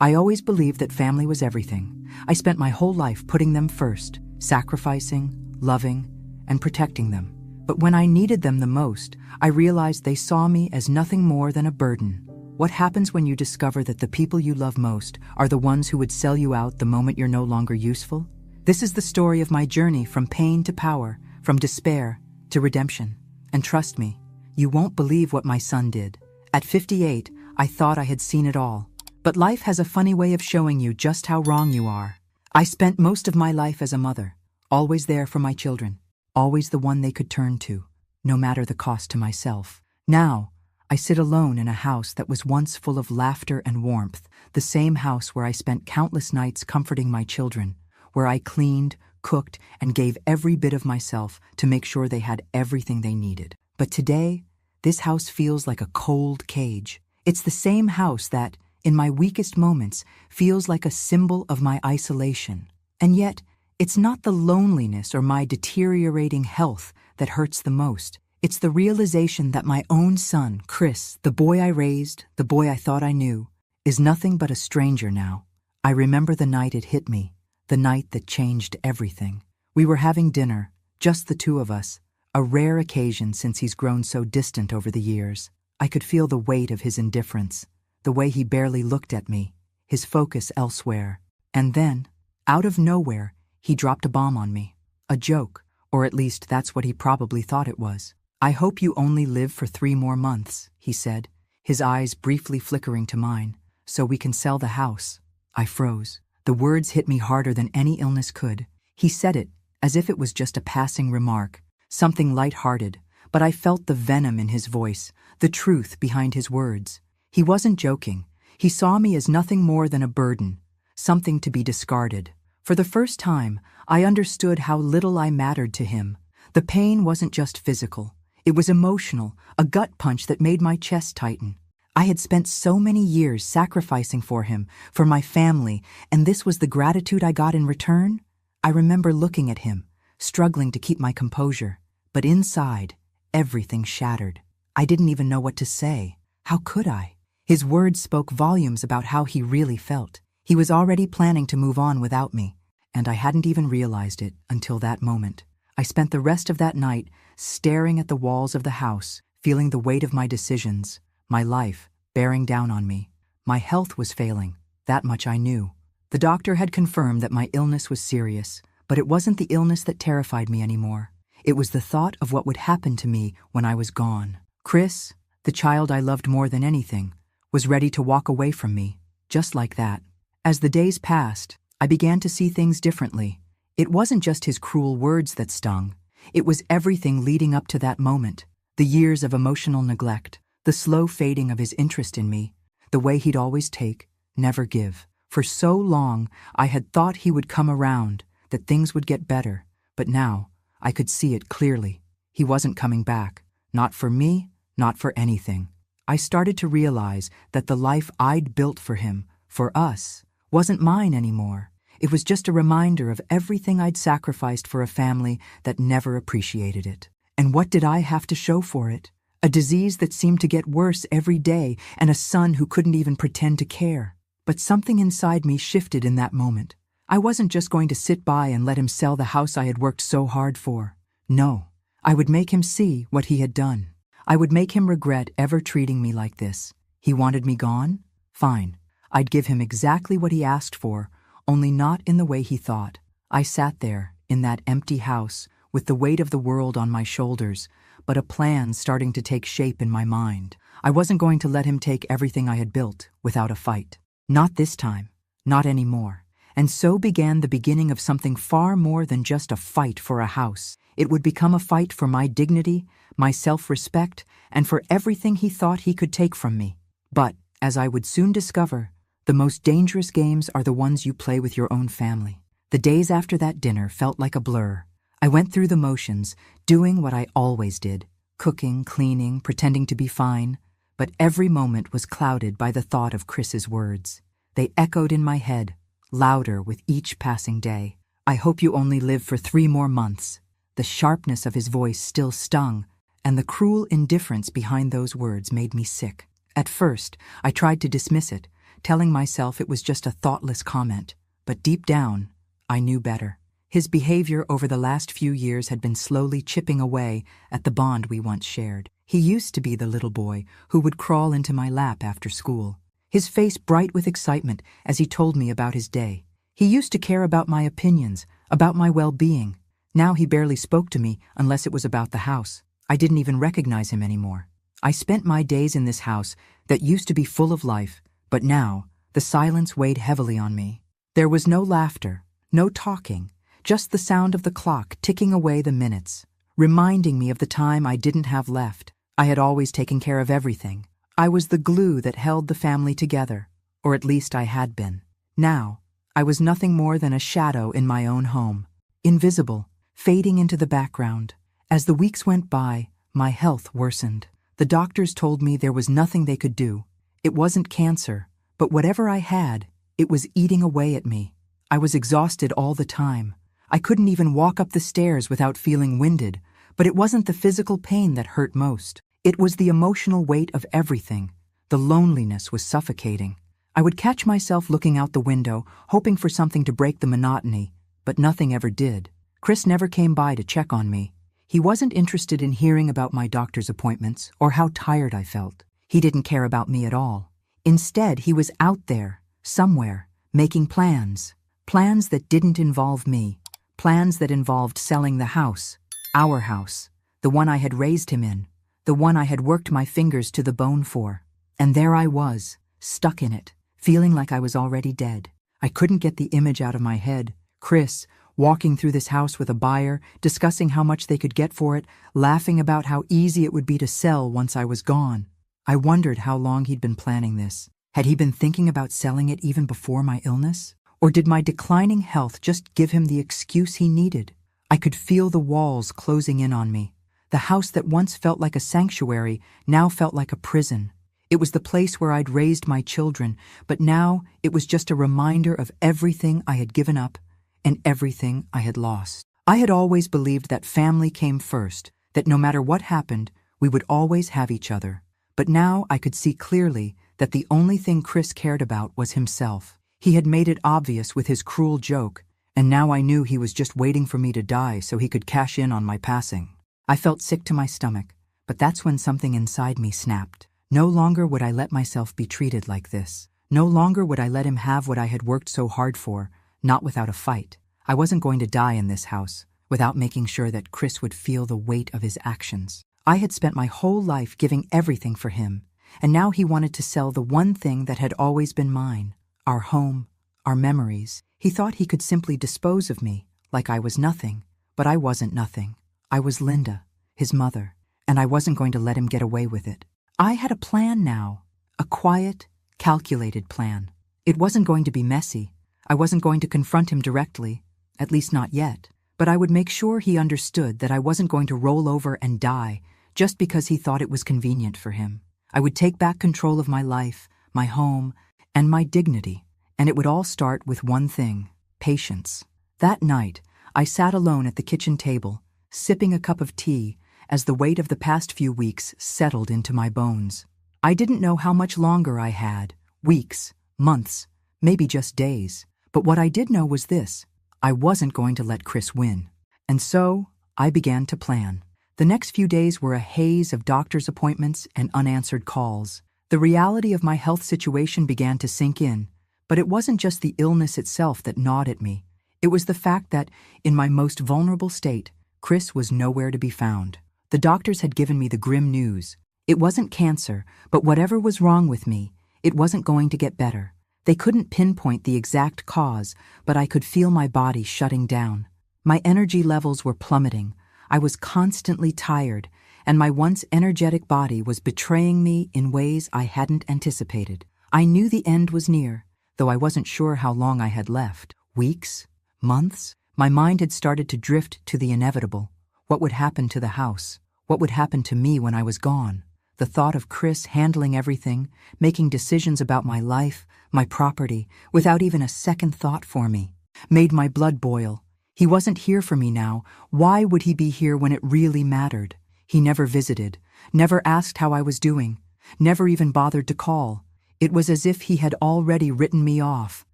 I always believed that family was everything. I spent my whole life putting them first, sacrificing, loving, and protecting them. But when I needed them the most, I realized they saw me as nothing more than a burden. What happens when you discover that the people you love most are the ones who would sell you out the moment you're no longer useful? This is the story of my journey from pain to power, from despair to redemption. And trust me, you won't believe what my son did. At 58, I thought I had seen it all. But life has a funny way of showing you just how wrong you are. I spent most of my life as a mother, always there for my children, always the one they could turn to, no matter the cost to myself. Now, I sit alone in a house that was once full of laughter and warmth, the same house where I spent countless nights comforting my children, where I cleaned, cooked, and gave every bit of myself to make sure they had everything they needed. But today, this house feels like a cold cage. It's the same house that, in my weakest moments, feels like a symbol of my isolation. And yet, it's not the loneliness or my deteriorating health that hurts the most. It's the realization that my own son, Chris, the boy I raised, the boy I thought I knew, is nothing but a stranger now. I remember the night it hit me, the night that changed everything. We were having dinner, just the two of us, a rare occasion since he's grown so distant over the years. I could feel the weight of his indifference, the way he barely looked at me, his focus elsewhere. And then, out of nowhere, he dropped a bomb on me. A joke, or at least that's what he probably thought it was. "I hope you only live for 3 more months, he said, his eyes briefly flickering to mine, "so we can sell the house." I froze. The words hit me harder than any illness could. He said it as if it was just a passing remark, something light-hearted, but I felt the venom in his voice, the truth behind his words. He wasn't joking. He saw me as nothing more than a burden, something to be discarded. For the first time, I understood how little I mattered to him. The pain wasn't just physical. It was emotional, a gut punch that made my chest tighten. I had spent so many years sacrificing for him, for my family, and this was the gratitude I got in return? I remember looking at him, struggling to keep my composure. But inside, everything shattered. I didn't even know what to say. How could I? His words spoke volumes about how he really felt. He was already planning to move on without me, and I hadn't even realized it until that moment. I spent the rest of that night staring at the walls of the house, feeling the weight of my decisions, my life bearing down on me. My health was failing, that much I knew. The doctor had confirmed that my illness was serious, but it wasn't the illness that terrified me anymore. It was the thought of what would happen to me when I was gone. Chris, the child I loved more than anything, was ready to walk away from me, just like that. As the days passed, I began to see things differently. It wasn't just his cruel words that stung. It was everything leading up to that moment. The years of emotional neglect, the slow fading of his interest in me, the way he'd always take, never give. For so long, I had thought he would come around, that things would get better. But now, I could see it clearly. He wasn't coming back. Not for me, not for anything. I started to realize that the life I'd built for him, for us, wasn't mine anymore. It was just a reminder of everything I'd sacrificed for a family that never appreciated it. And what did I have to show for it? A disease that seemed to get worse every day, and a son who couldn't even pretend to care. But something inside me shifted in that moment. I wasn't just going to sit by and let him sell the house I had worked so hard for. No, I would make him see what he had done. I would make him regret ever treating me like this. He wanted me gone? Fine. I'd give him exactly what he asked for, only not in the way he thought. I sat there, in that empty house, with the weight of the world on my shoulders, but a plan starting to take shape in my mind. I wasn't going to let him take everything I had built without a fight. Not this time. Not anymore. And so began the beginning of something far more than just a fight for a house. It would become a fight for my dignity, my self-respect, and for everything he thought he could take from me. But, as I would soon discover, the most dangerous games are the ones you play with your own family. The days after that dinner felt like a blur. I went through the motions, doing what I always did, cooking, cleaning, pretending to be fine. But every moment was clouded by the thought of Chris's words. They echoed in my head, louder with each passing day. "I hope you only live for 3 more months. The sharpness of his voice still stung, and the cruel indifference behind those words made me sick. At first, I tried to dismiss it, telling myself it was just a thoughtless comment. But deep down, I knew better. His behavior over the last few years had been slowly chipping away at the bond we once shared. He used to be the little boy who would crawl into my lap after school, his face bright with excitement as he told me about his day. He used to care about my opinions, about my well-being. Now he barely spoke to me unless it was about the house. I didn't even recognize him anymore. I spent my days in this house that used to be full of life, but now the silence weighed heavily on me. There was no laughter, no talking, just the sound of the clock ticking away the minutes, reminding me of the time I didn't have left. I had always taken care of everything. I was the glue that held the family together, or at least I had been. Now, I was nothing more than a shadow in my own home, invisible, fading into the background. As the weeks went by, my health worsened. The doctors told me there was nothing they could do. It wasn't cancer, but whatever I had, it was eating away at me. I was exhausted all the time. I couldn't even walk up the stairs without feeling winded, but it wasn't the physical pain that hurt most. It was the emotional weight of everything. The loneliness was suffocating. I would catch myself looking out the window, hoping for something to break the monotony, but nothing ever did. Chris never came by to check on me. He wasn't interested in hearing about my doctor's appointments or how tired I felt. He didn't care about me at all. Instead, he was out there, somewhere, making plans. Plans that didn't involve me. Plans that involved selling the house, our house, the one I had raised him in, the one I had worked my fingers to the bone for. And there I was, stuck in it, feeling like I was already dead. I couldn't get the image out of my head. Chris, walking through this house with a buyer, discussing how much they could get for it, laughing about how easy it would be to sell once I was gone. I wondered how long he'd been planning this. Had he been thinking about selling it even before my illness? Or did my declining health just give him the excuse he needed? I could feel the walls closing in on me. The house that once felt like a sanctuary now felt like a prison. It was the place where I'd raised my children, but now it was just a reminder of everything I had given up and everything I had lost. I had always believed that family came first, that no matter what happened, we would always have each other. But now I could see clearly that the only thing Chris cared about was himself. He had made it obvious with his cruel joke, and now I knew he was just waiting for me to die so he could cash in on my passing. I felt sick to my stomach, but that's when something inside me snapped. No longer would I let myself be treated like this. No longer would I let him have what I had worked so hard for, not without a fight. I wasn't going to die in this house without making sure that Chris would feel the weight of his actions. I had spent my whole life giving everything for him, and now he wanted to sell the one thing that had always been mine, our home, our memories. He thought he could simply dispose of me, like I was nothing, but I wasn't nothing. I was Linda, his mother, and I wasn't going to let him get away with it. I had a plan now, a quiet, calculated plan. It wasn't going to be messy. I wasn't going to confront him directly, at least not yet, but I would make sure he understood that I wasn't going to roll over and die just because he thought it was convenient for him. I would take back control of my life, my home, and my dignity, and it would all start with one thing: patience. That night, I sat alone at the kitchen table, sipping a cup of tea as the weight of the past few weeks settled into my bones. I didn't know how much longer I had, weeks, months, maybe just days, but what I did know was this: I wasn't going to let Chris win. And so, I began to plan. The next few days were a haze of doctor's appointments and unanswered calls. The reality of my health situation began to sink in, but it wasn't just the illness itself that gnawed at me. It was the fact that, in my most vulnerable state, Chris was nowhere to be found. The doctors had given me the grim news. It wasn't cancer, but whatever was wrong with me, it wasn't going to get better. They couldn't pinpoint the exact cause, but I could feel my body shutting down. My energy levels were plummeting. I was constantly tired, and my once energetic body was betraying me in ways I hadn't anticipated. I knew the end was near, though I wasn't sure how long I had left. Weeks? Months? My mind had started to drift to the inevitable. What would happen to the house? What would happen to me when I was gone? The thought of Chris handling everything, making decisions about my life, my property, without even a second thought for me, made my blood boil. He wasn't here for me now. Why would he be here when it really mattered? He never visited, never asked how I was doing, never even bothered to call. It was as if he had already written me off.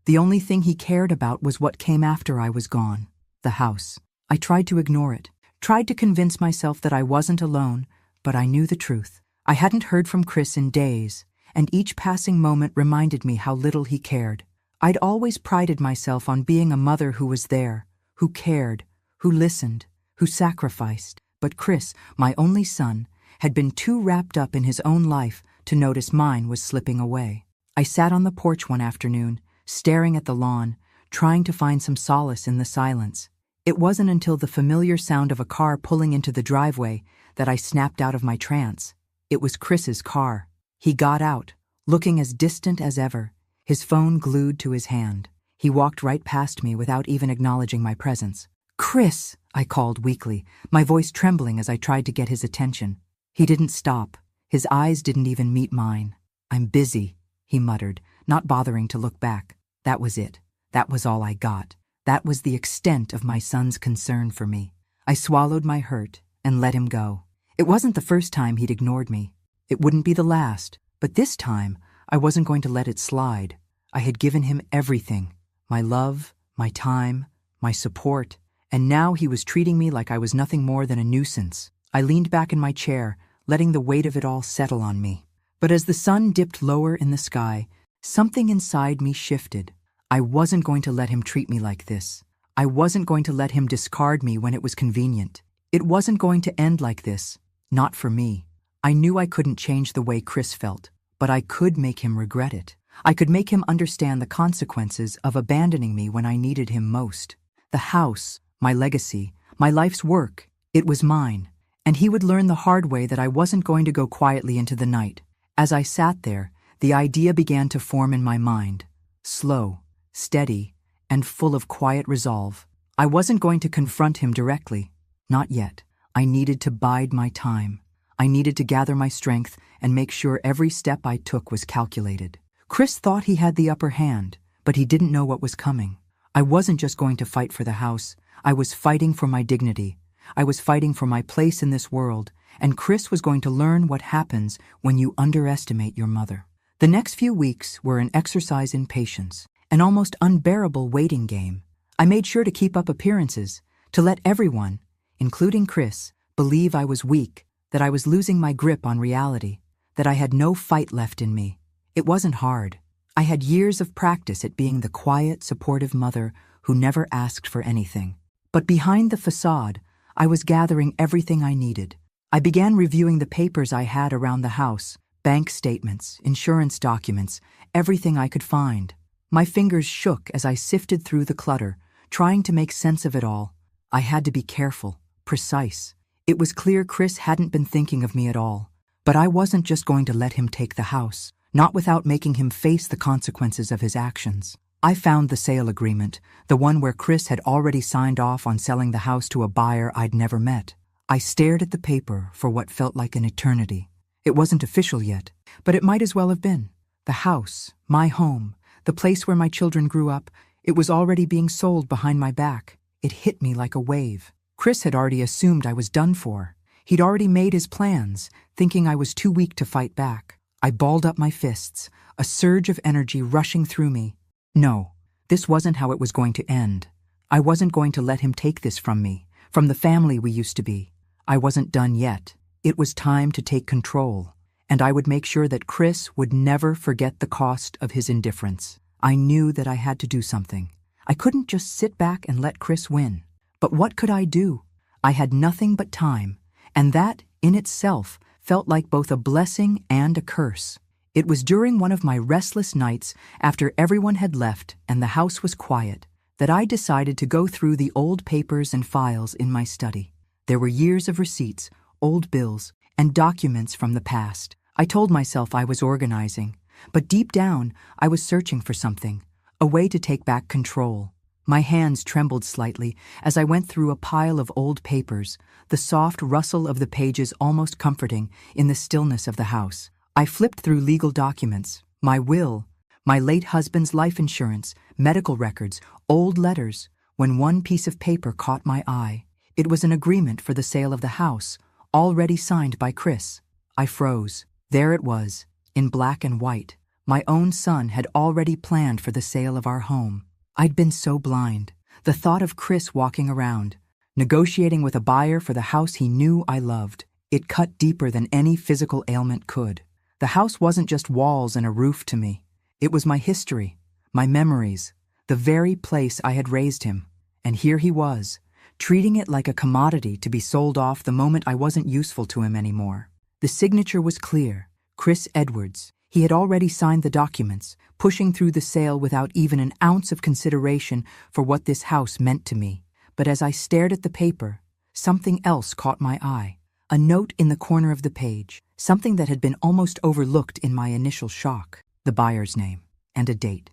The only thing he cared about was what came after I was gone. The house. I tried to ignore it, tried to convince myself that I wasn't alone, but I knew the truth. I hadn't heard from Chris in days, and each passing moment reminded me how little he cared. I'd always prided myself on being a mother who was there, who cared, who listened, who sacrificed. But Chris, my only son, had been too wrapped up in his own life to notice mine was slipping away. I sat on the porch one afternoon, staring at the lawn, trying to find some solace in the silence. It wasn't until the familiar sound of a car pulling into the driveway that I snapped out of my trance. It was Chris's car. He got out, looking as distant as ever, his phone glued to his hand. He walked right past me without even acknowledging my presence. "Chris," I called weakly, my voice trembling as I tried to get his attention. He didn't stop. His eyes didn't even meet mine. "I'm busy," he muttered, not bothering to look back. That was it. That was all I got. That was the extent of my son's concern for me. I swallowed my hurt and let him go. It wasn't the first time he'd ignored me. It wouldn't be the last, but this time I wasn't going to let it slide. I had given him everything, my love, my time, my support, and now he was treating me like I was nothing more than a nuisance. I leaned back in my chair, letting the weight of it all settle on me. But as the sun dipped lower in the sky, something inside me shifted. I wasn't going to let him treat me like this. I wasn't going to let him discard me when it was convenient. It wasn't going to end like this. Not for me. I knew I couldn't change the way Chris felt, but I could make him regret it. I could make him understand the consequences of abandoning me when I needed him most. The house, my legacy, my life's work, it was mine, and he would learn the hard way that I wasn't going to go quietly into the night. As I sat there, the idea began to form in my mind, slow, steady, and full of quiet resolve. I wasn't going to confront him directly. Not yet. I needed to bide my time. I needed to gather my strength and make sure every step I took was calculated. Chris thought he had the upper hand, but he didn't know what was coming. I wasn't just going to fight for the house. I was fighting for my dignity. I was fighting for my place in this world, and Chris was going to learn what happens when you underestimate your mother. The next few weeks were an exercise in patience, an almost unbearable waiting game. I made sure to keep up appearances, to let everyone, including Chris, believe I was weak, that I was losing my grip on reality, that I had no fight left in me. It wasn't hard. I had years of practice at being the quiet, supportive mother who never asked for anything. But behind the facade, I was gathering everything I needed. I began reviewing the papers I had around the house, bank statements, insurance documents, everything I could find. My fingers shook as I sifted through the clutter, trying to make sense of it all. I had to be careful, precise. It was clear Chris hadn't been thinking of me at all. But I wasn't just going to let him take the house, not without making him face the consequences of his actions. I found the sale agreement, the one where Chris had already signed off on selling the house to a buyer I'd never met. I stared at the paper for what felt like an eternity. It wasn't official yet, but it might as well have been. The house, my home, the place where my children grew up, it was already being sold behind my back. It hit me like a wave. Chris had already assumed I was done for. He'd already made his plans, thinking I was too weak to fight back. I balled up my fists, a surge of energy rushing through me. No, this wasn't how it was going to end. I wasn't going to let him take this from me, from the family we used to be. I wasn't done yet. It was time to take control, and I would make sure that Chris would never forget the cost of his indifference. I knew that I had to do something. I couldn't just sit back and let Chris win. But what could I do? I had nothing but time, and that, in itself, felt like both a blessing and a curse. It was during one of my restless nights, after everyone had left and the house was quiet, that I decided to go through the old papers and files in my study. There were years of receipts, old bills, and documents from the past. I told myself I was organizing, but deep down, I was searching for something, a way to take back control. My hands trembled slightly as I went through a pile of old papers, the soft rustle of the pages almost comforting in the stillness of the house. I flipped through legal documents, my will, my late husband's life insurance, medical records, old letters, when one piece of paper caught my eye. It was an agreement for the sale of the house, already signed by Chris. I froze. There it was, in black and white, My own son had already planned for the sale of our home. I'd been so blind. The thought of Chris walking around, negotiating with a buyer for the house he knew I loved, it cut deeper than any physical ailment could. The house wasn't just walls and a roof to me. It was my history, my memories, the very place I had raised him. And here he was, treating it like a commodity to be sold off the moment I wasn't useful to him anymore. The signature was clear, Chris Edwards. He had already signed the documents, pushing through the sale without even an ounce of consideration for what this house meant to me. But as I stared at the paper, something else caught my eye. A note in the corner of the page, something that had been almost overlooked in my initial shock. The buyer's name, and a date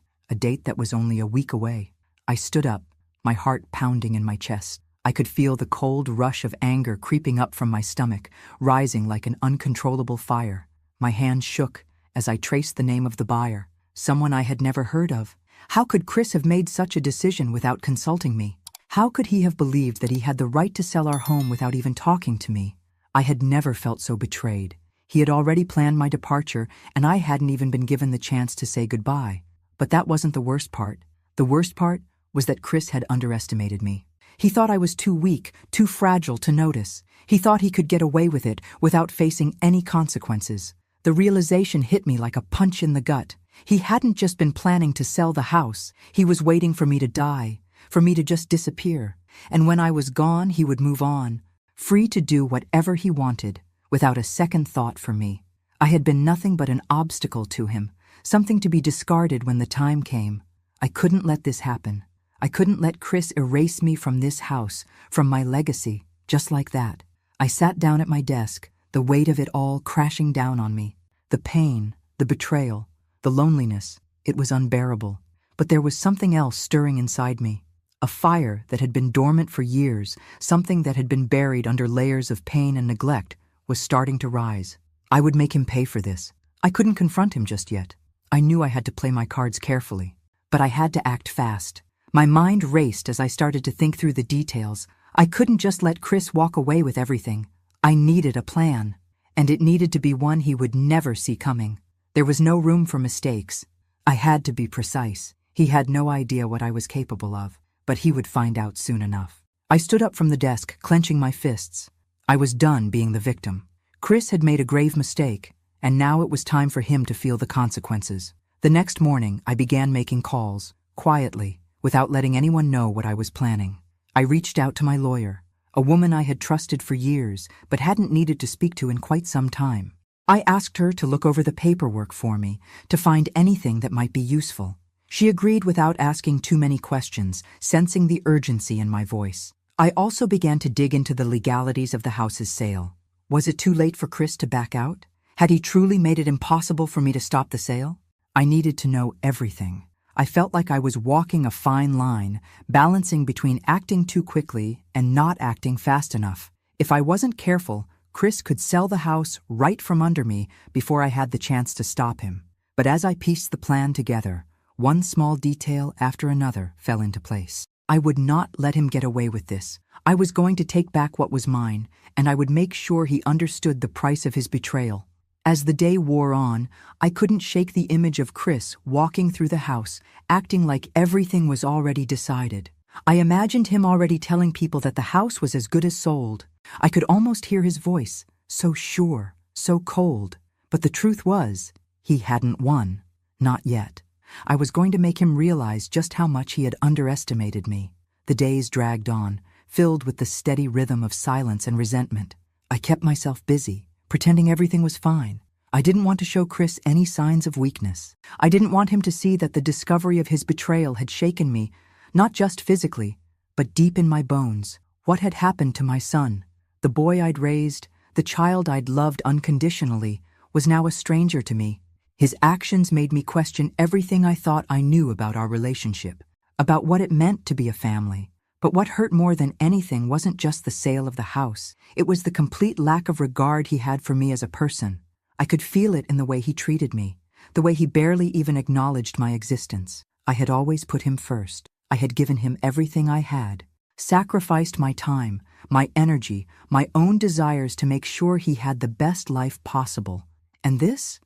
that was only a week away. I stood up, my heart pounding in my chest. I could feel the cold rush of anger creeping up from my stomach, rising like an uncontrollable fire. My hands shook as I traced the name of the buyer, someone I had never heard of. How could Chris have made such a decision without consulting me? How could he have believed that he had the right to sell our home without even talking to me? I had never felt so betrayed. He had already planned my departure, and I hadn't even been given the chance to say goodbye. But that wasn't the worst part. The worst part was that Chris had underestimated me. He thought I was too weak, too fragile to notice. He thought he could get away with it without facing any consequences. The realization hit me like a punch in the gut. He hadn't just been planning to sell the house. He was waiting for me to die, for me to just disappear. And when I was gone, he would move on, free to do whatever he wanted, without a second thought for me. I had been nothing but an obstacle to him, something to be discarded when the time came. I couldn't let this happen. I couldn't let Chris erase me from this house, from my legacy, just like that. I sat down at my desk, the weight of it all crashing down on me. The pain, the betrayal, the loneliness, it was unbearable. But there was something else stirring inside me. A fire that had been dormant for years, something that had been buried under layers of pain and neglect, was starting to rise. I would make him pay for this. I couldn't confront him just yet. I knew I had to play my cards carefully. But I had to act fast. My mind raced as I started to think through the details. I couldn't just let Chris walk away with everything. I needed a plan, and it needed to be one he would never see coming. There was no room for mistakes. I had to be precise. He had no idea what I was capable of, but he would find out soon enough. I stood up from the desk, clenching my fists. I was done being the victim. Chris had made a grave mistake, and now it was time for him to feel the consequences. The next morning, I began making calls, quietly, without letting anyone know what I was planning. I reached out to my lawyer, a woman I had trusted for years but hadn't needed to speak to in quite some time. I asked her to look over the paperwork for me, to find anything that might be useful. She agreed without asking too many questions, sensing the urgency in my voice. I also began to dig into the legalities of the house's sale. Was it too late for Chris to back out? Had he truly made it impossible for me to stop the sale? I needed to know everything. I felt like I was walking a fine line, balancing between acting too quickly and not acting fast enough. If I wasn't careful, Chris could sell the house right from under me before I had the chance to stop him. But as I pieced the plan together, one small detail after another fell into place. I would not let him get away with this. I was going to take back what was mine, and I would make sure he understood the price of his betrayal. As the day wore on, I couldn't shake the image of Chris walking through the house, acting like everything was already decided. I imagined him already telling people that the house was as good as sold. I could almost hear his voice, so sure, so cold. But the truth was, he hadn't won. Not yet. I was going to make him realize just how much he had underestimated me. The days dragged on, filled with the steady rhythm of silence and resentment. I kept myself busy, pretending everything was fine. I didn't want to show Chris any signs of weakness. I didn't want him to see that the discovery of his betrayal had shaken me, not just physically, but deep in my bones. What had happened to my son? The boy I'd raised, the child I'd loved unconditionally, was now a stranger to me. His actions made me question everything I thought I knew about our relationship, about what it meant to be a family. But what hurt more than anything wasn't just the sale of the house. It was the complete lack of regard he had for me as a person. I could feel it in the way he treated me, the way he barely even acknowledged my existence. I had always put him first. I had given him everything I had, sacrificed my time, my energy, my own desires to make sure he had the best life possible. And this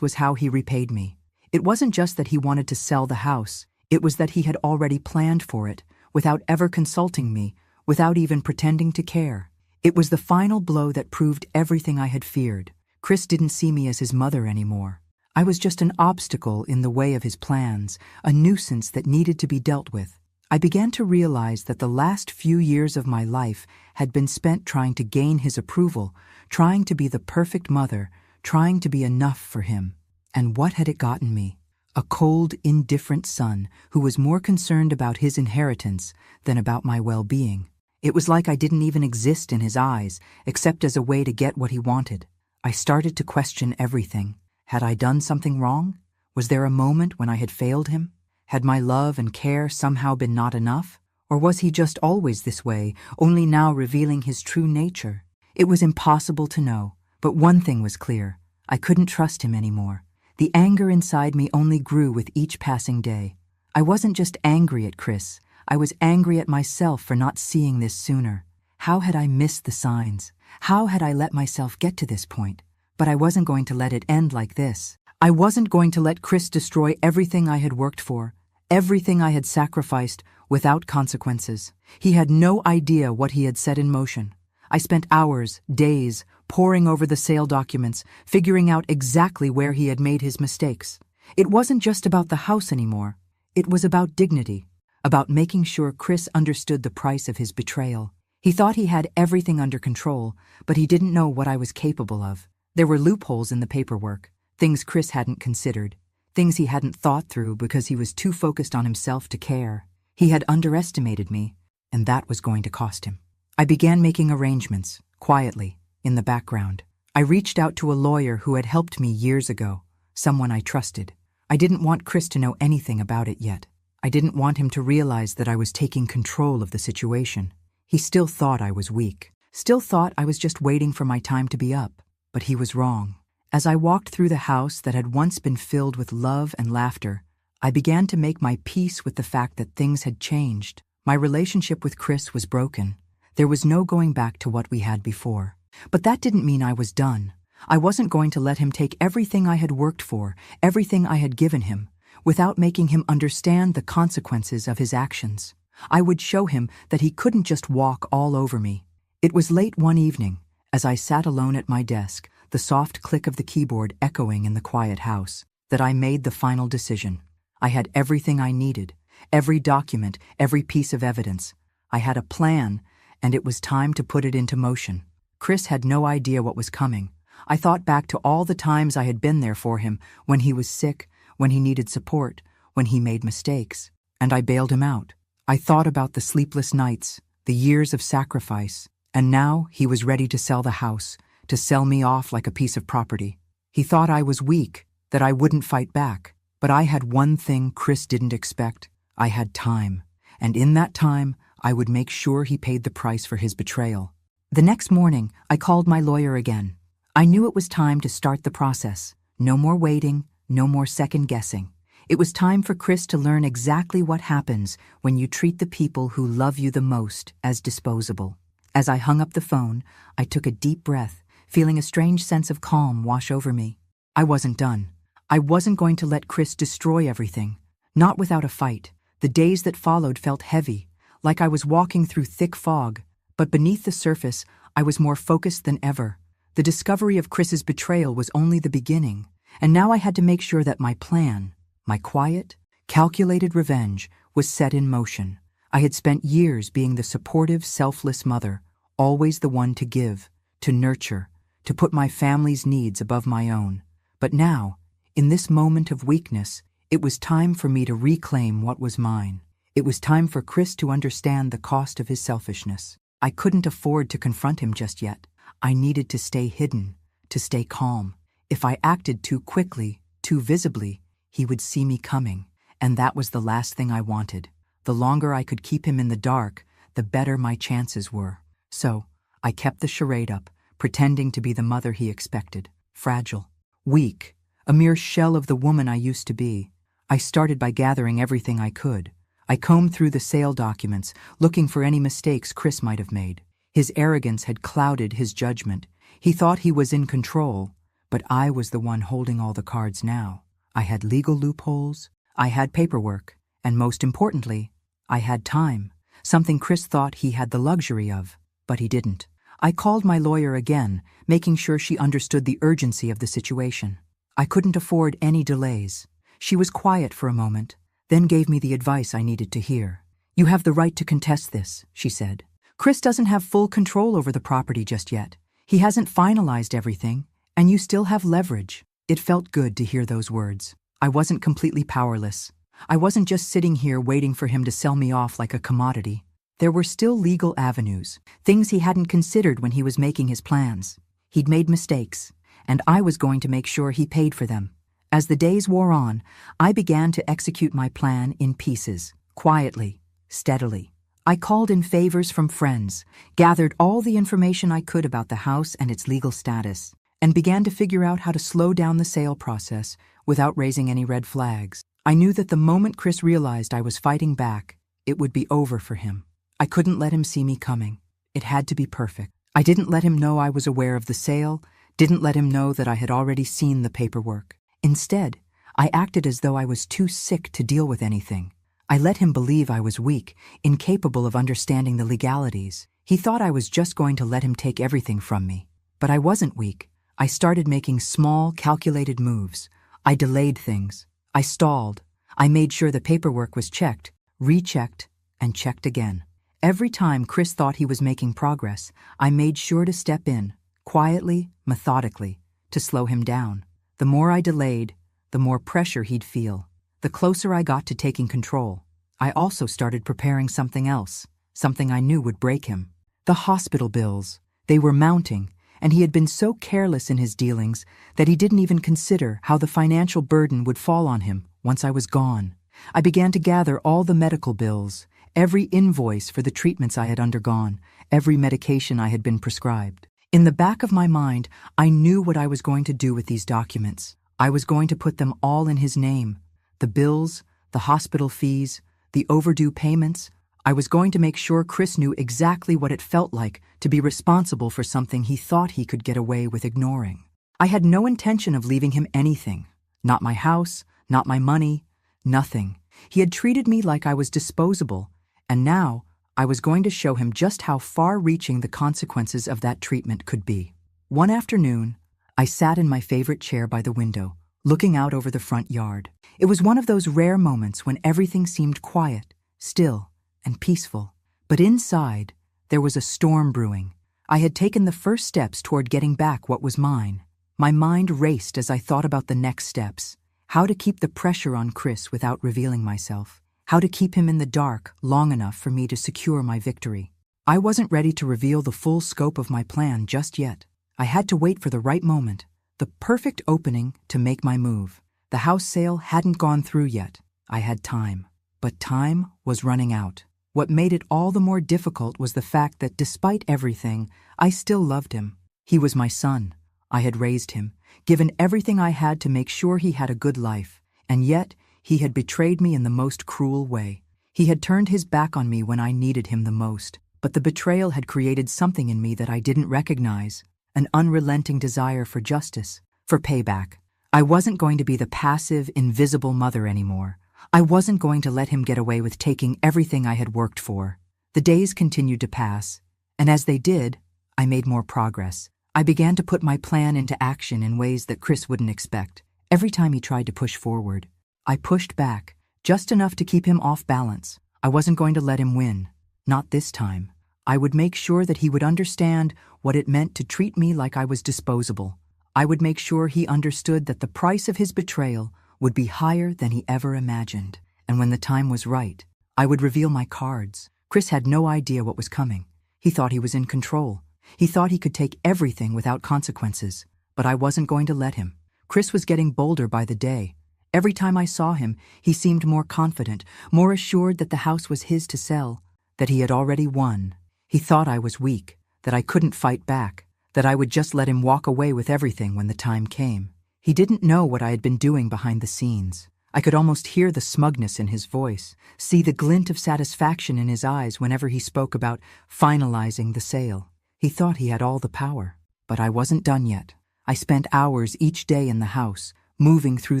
was how he repaid me. It wasn't just that he wanted to sell the house, it was that he had already planned for it, without ever consulting me, without even pretending to care. It was the final blow that proved everything I had feared. Chris didn't see me as his mother anymore. I was just an obstacle in the way of his plans, a nuisance that needed to be dealt with. I began to realize that the last few years of my life had been spent trying to gain his approval, trying to be the perfect mother, trying to be enough for him. And what had it gotten me? A cold, indifferent son who was more concerned about his inheritance than about my well-being. It was like I didn't even exist in his eyes, except as a way to get what he wanted. I started to question everything. Had I done something wrong? Was there a moment when I had failed him? Had my love and care somehow been not enough? Or was he just always this way, only now revealing his true nature? It was impossible to know, but one thing was clear. I couldn't trust him anymore. The anger inside me only grew with each passing day. I wasn't just angry at Chris. I was angry at myself for not seeing this sooner. How had I missed the signs? How had I let myself get to this point? But I wasn't going to let it end like this. I wasn't going to let Chris destroy everything I had worked for, everything I had sacrificed, without consequences. He had no idea what he had set in motion. I spent hours, days, poring over the sale documents, figuring out exactly where he had made his mistakes. It wasn't just about the house anymore. It was about dignity, about making sure Chris understood the price of his betrayal. He thought he had everything under control, but he didn't know what I was capable of. There were loopholes in the paperwork, things Chris hadn't considered, things he hadn't thought through because he was too focused on himself to care. He had underestimated me, and that was going to cost him. I began making arrangements, quietly, in the background. I reached out to a lawyer who had helped me years ago, someone I trusted. I didn't want Chris to know anything about it yet. I didn't want him to realize that I was taking control of the situation. He still thought I was weak, still thought I was just waiting for my time to be up. But he was wrong. As I walked through the house that had once been filled with love and laughter, I began to make my peace with the fact that things had changed. My relationship with Chris was broken. There was no going back to what we had before. But that didn't mean I was done. I wasn't going to let him take everything I had worked for, everything I had given him, without making him understand the consequences of his actions. I would show him that he couldn't just walk all over me. It was late one evening, as I sat alone at my desk, the soft click of the keyboard echoing in the quiet house, that I made the final decision. I had everything I needed, every document, every piece of evidence. I had a plan, and it was time to put it into motion. Chris had no idea what was coming. I thought back to all the times I had been there for him, when he was sick, when he needed support, when he made mistakes, and I bailed him out. I thought about the sleepless nights, the years of sacrifice, and now he was ready to sell the house, to sell me off like a piece of property. He thought I was weak, that I wouldn't fight back. But I had one thing Chris didn't expect. I had time. And in that time, I would make sure he paid the price for his betrayal. The next morning, I called my lawyer again. I knew it was time to start the process. No more waiting, no more second guessing. It was time for Chris to learn exactly what happens when you treat the people who love you the most as disposable. As I hung up the phone, I took a deep breath, feeling a strange sense of calm wash over me. I wasn't done. I wasn't going to let Chris destroy everything, not without a fight. The days that followed felt heavy, like I was walking through thick fog, but beneath the surface, I was more focused than ever. The discovery of Chris's betrayal was only the beginning, and now I had to make sure that my plan, my quiet, calculated revenge, was set in motion. I had spent years being the supportive, selfless mother, always the one to give, to nurture, to put my family's needs above my own. But now, in this moment of weakness, it was time for me to reclaim what was mine. It was time for Chris to understand the cost of his selfishness. I couldn't afford to confront him just yet. I needed to stay hidden, to stay calm. If I acted too quickly, too visibly, he would see me coming, and that was the last thing I wanted. The longer I could keep him in the dark, the better my chances were. So, I kept the charade up, pretending to be the mother he expected. Fragile, weak, a mere shell of the woman I used to be. I started by gathering everything I could. I combed through the sale documents, looking for any mistakes Chris might have made. His arrogance had clouded his judgment. He thought he was in control, but I was the one holding all the cards now. I had legal loopholes, I had paperwork, and most importantly, I had time, something Chris thought he had the luxury of, but he didn't. I called my lawyer again, making sure she understood the urgency of the situation. I couldn't afford any delays. She was quiet for a moment, then gave me the advice I needed to hear. "You have the right to contest this," she said. "Chris doesn't have full control over the property just yet. He hasn't finalized everything, and you still have leverage." It felt good to hear those words. I wasn't completely powerless. I wasn't just sitting here waiting for him to sell me off like a commodity. There were still legal avenues, things he hadn't considered when he was making his plans. He'd made mistakes, and I was going to make sure he paid for them. As the days wore on, I began to execute my plan in pieces, quietly, steadily. I called in favors from friends, gathered all the information I could about the house and its legal status, and began to figure out how to slow down the sale process without raising any red flags. I knew that the moment Chris realized I was fighting back, it would be over for him. I couldn't let him see me coming. It had to be perfect. I didn't let him know I was aware of the sale, didn't let him know that I had already seen the paperwork. Instead, I acted as though I was too sick to deal with anything. I let him believe I was weak, incapable of understanding the legalities. He thought I was just going to let him take everything from me. But I wasn't weak. I started making small, calculated moves. I delayed things. I stalled. I made sure the paperwork was checked, rechecked, and checked again. Every time Chris thought he was making progress, I made sure to step in, quietly, methodically, to slow him down. The more I delayed, the more pressure he'd feel. The closer I got to taking control, I also started preparing something else, something I knew would break him. The hospital bills. They were mounting, and he had been so careless in his dealings that he didn't even consider how the financial burden would fall on him once I was gone. I began to gather all the medical bills, every invoice for the treatments I had undergone, every medication I had been prescribed. In the back of my mind, I knew what I was going to do with these documents. I was going to put them all in his name. The bills, the hospital fees, the overdue payments. I was going to make sure Chris knew exactly what it felt like to be responsible for something he thought he could get away with ignoring. I had no intention of leaving him anything. Not my house, not my money, nothing. He had treated me like I was disposable, and now I was going to show him just how far-reaching the consequences of that treatment could be. One afternoon, I sat in my favorite chair by the window, looking out over the front yard. It was one of those rare moments when everything seemed quiet, still, and peaceful. But inside, there was a storm brewing. I had taken the first steps toward getting back what was mine. My mind raced as I thought about the next steps. How to keep the pressure on Chris without revealing myself. How to keep him in the dark long enough for me to secure my victory. I wasn't ready to reveal the full scope of my plan just yet. I had to wait for the right moment, the perfect opening to make my move. The house sale hadn't gone through yet. I had time. But time was running out. What made it all the more difficult was the fact that despite everything, I still loved him. He was my son. I had raised him, given everything I had to make sure he had a good life, and yet he had betrayed me in the most cruel way. He had turned his back on me when I needed him the most, but the betrayal had created something in me that I didn't recognize, an unrelenting desire for justice, for payback. I wasn't going to be the passive, invisible mother anymore. I wasn't going to let him get away with taking everything I had worked for. The days continued to pass, and as they did, I made more progress. I began to put my plan into action in ways that Chris wouldn't expect. Every time he tried to push forward, I pushed back, just enough to keep him off balance. I wasn't going to let him win. Not this time. I would make sure that he would understand what it meant to treat me like I was disposable. I would make sure he understood that the price of his betrayal would be higher than he ever imagined. And when the time was right, I would reveal my cards. Chris had no idea what was coming. He thought he was in control. He thought he could take everything without consequences. But I wasn't going to let him. Chris was getting bolder by the day. Every time I saw him, he seemed more confident, more assured that the house was his to sell, that he had already won. He thought I was weak, that I couldn't fight back, that I would just let him walk away with everything when the time came. He didn't know what I had been doing behind the scenes. I could almost hear the smugness in his voice, see the glint of satisfaction in his eyes whenever he spoke about finalizing the sale. He thought he had all the power, but I wasn't done yet. I spent hours each day in the house, moving through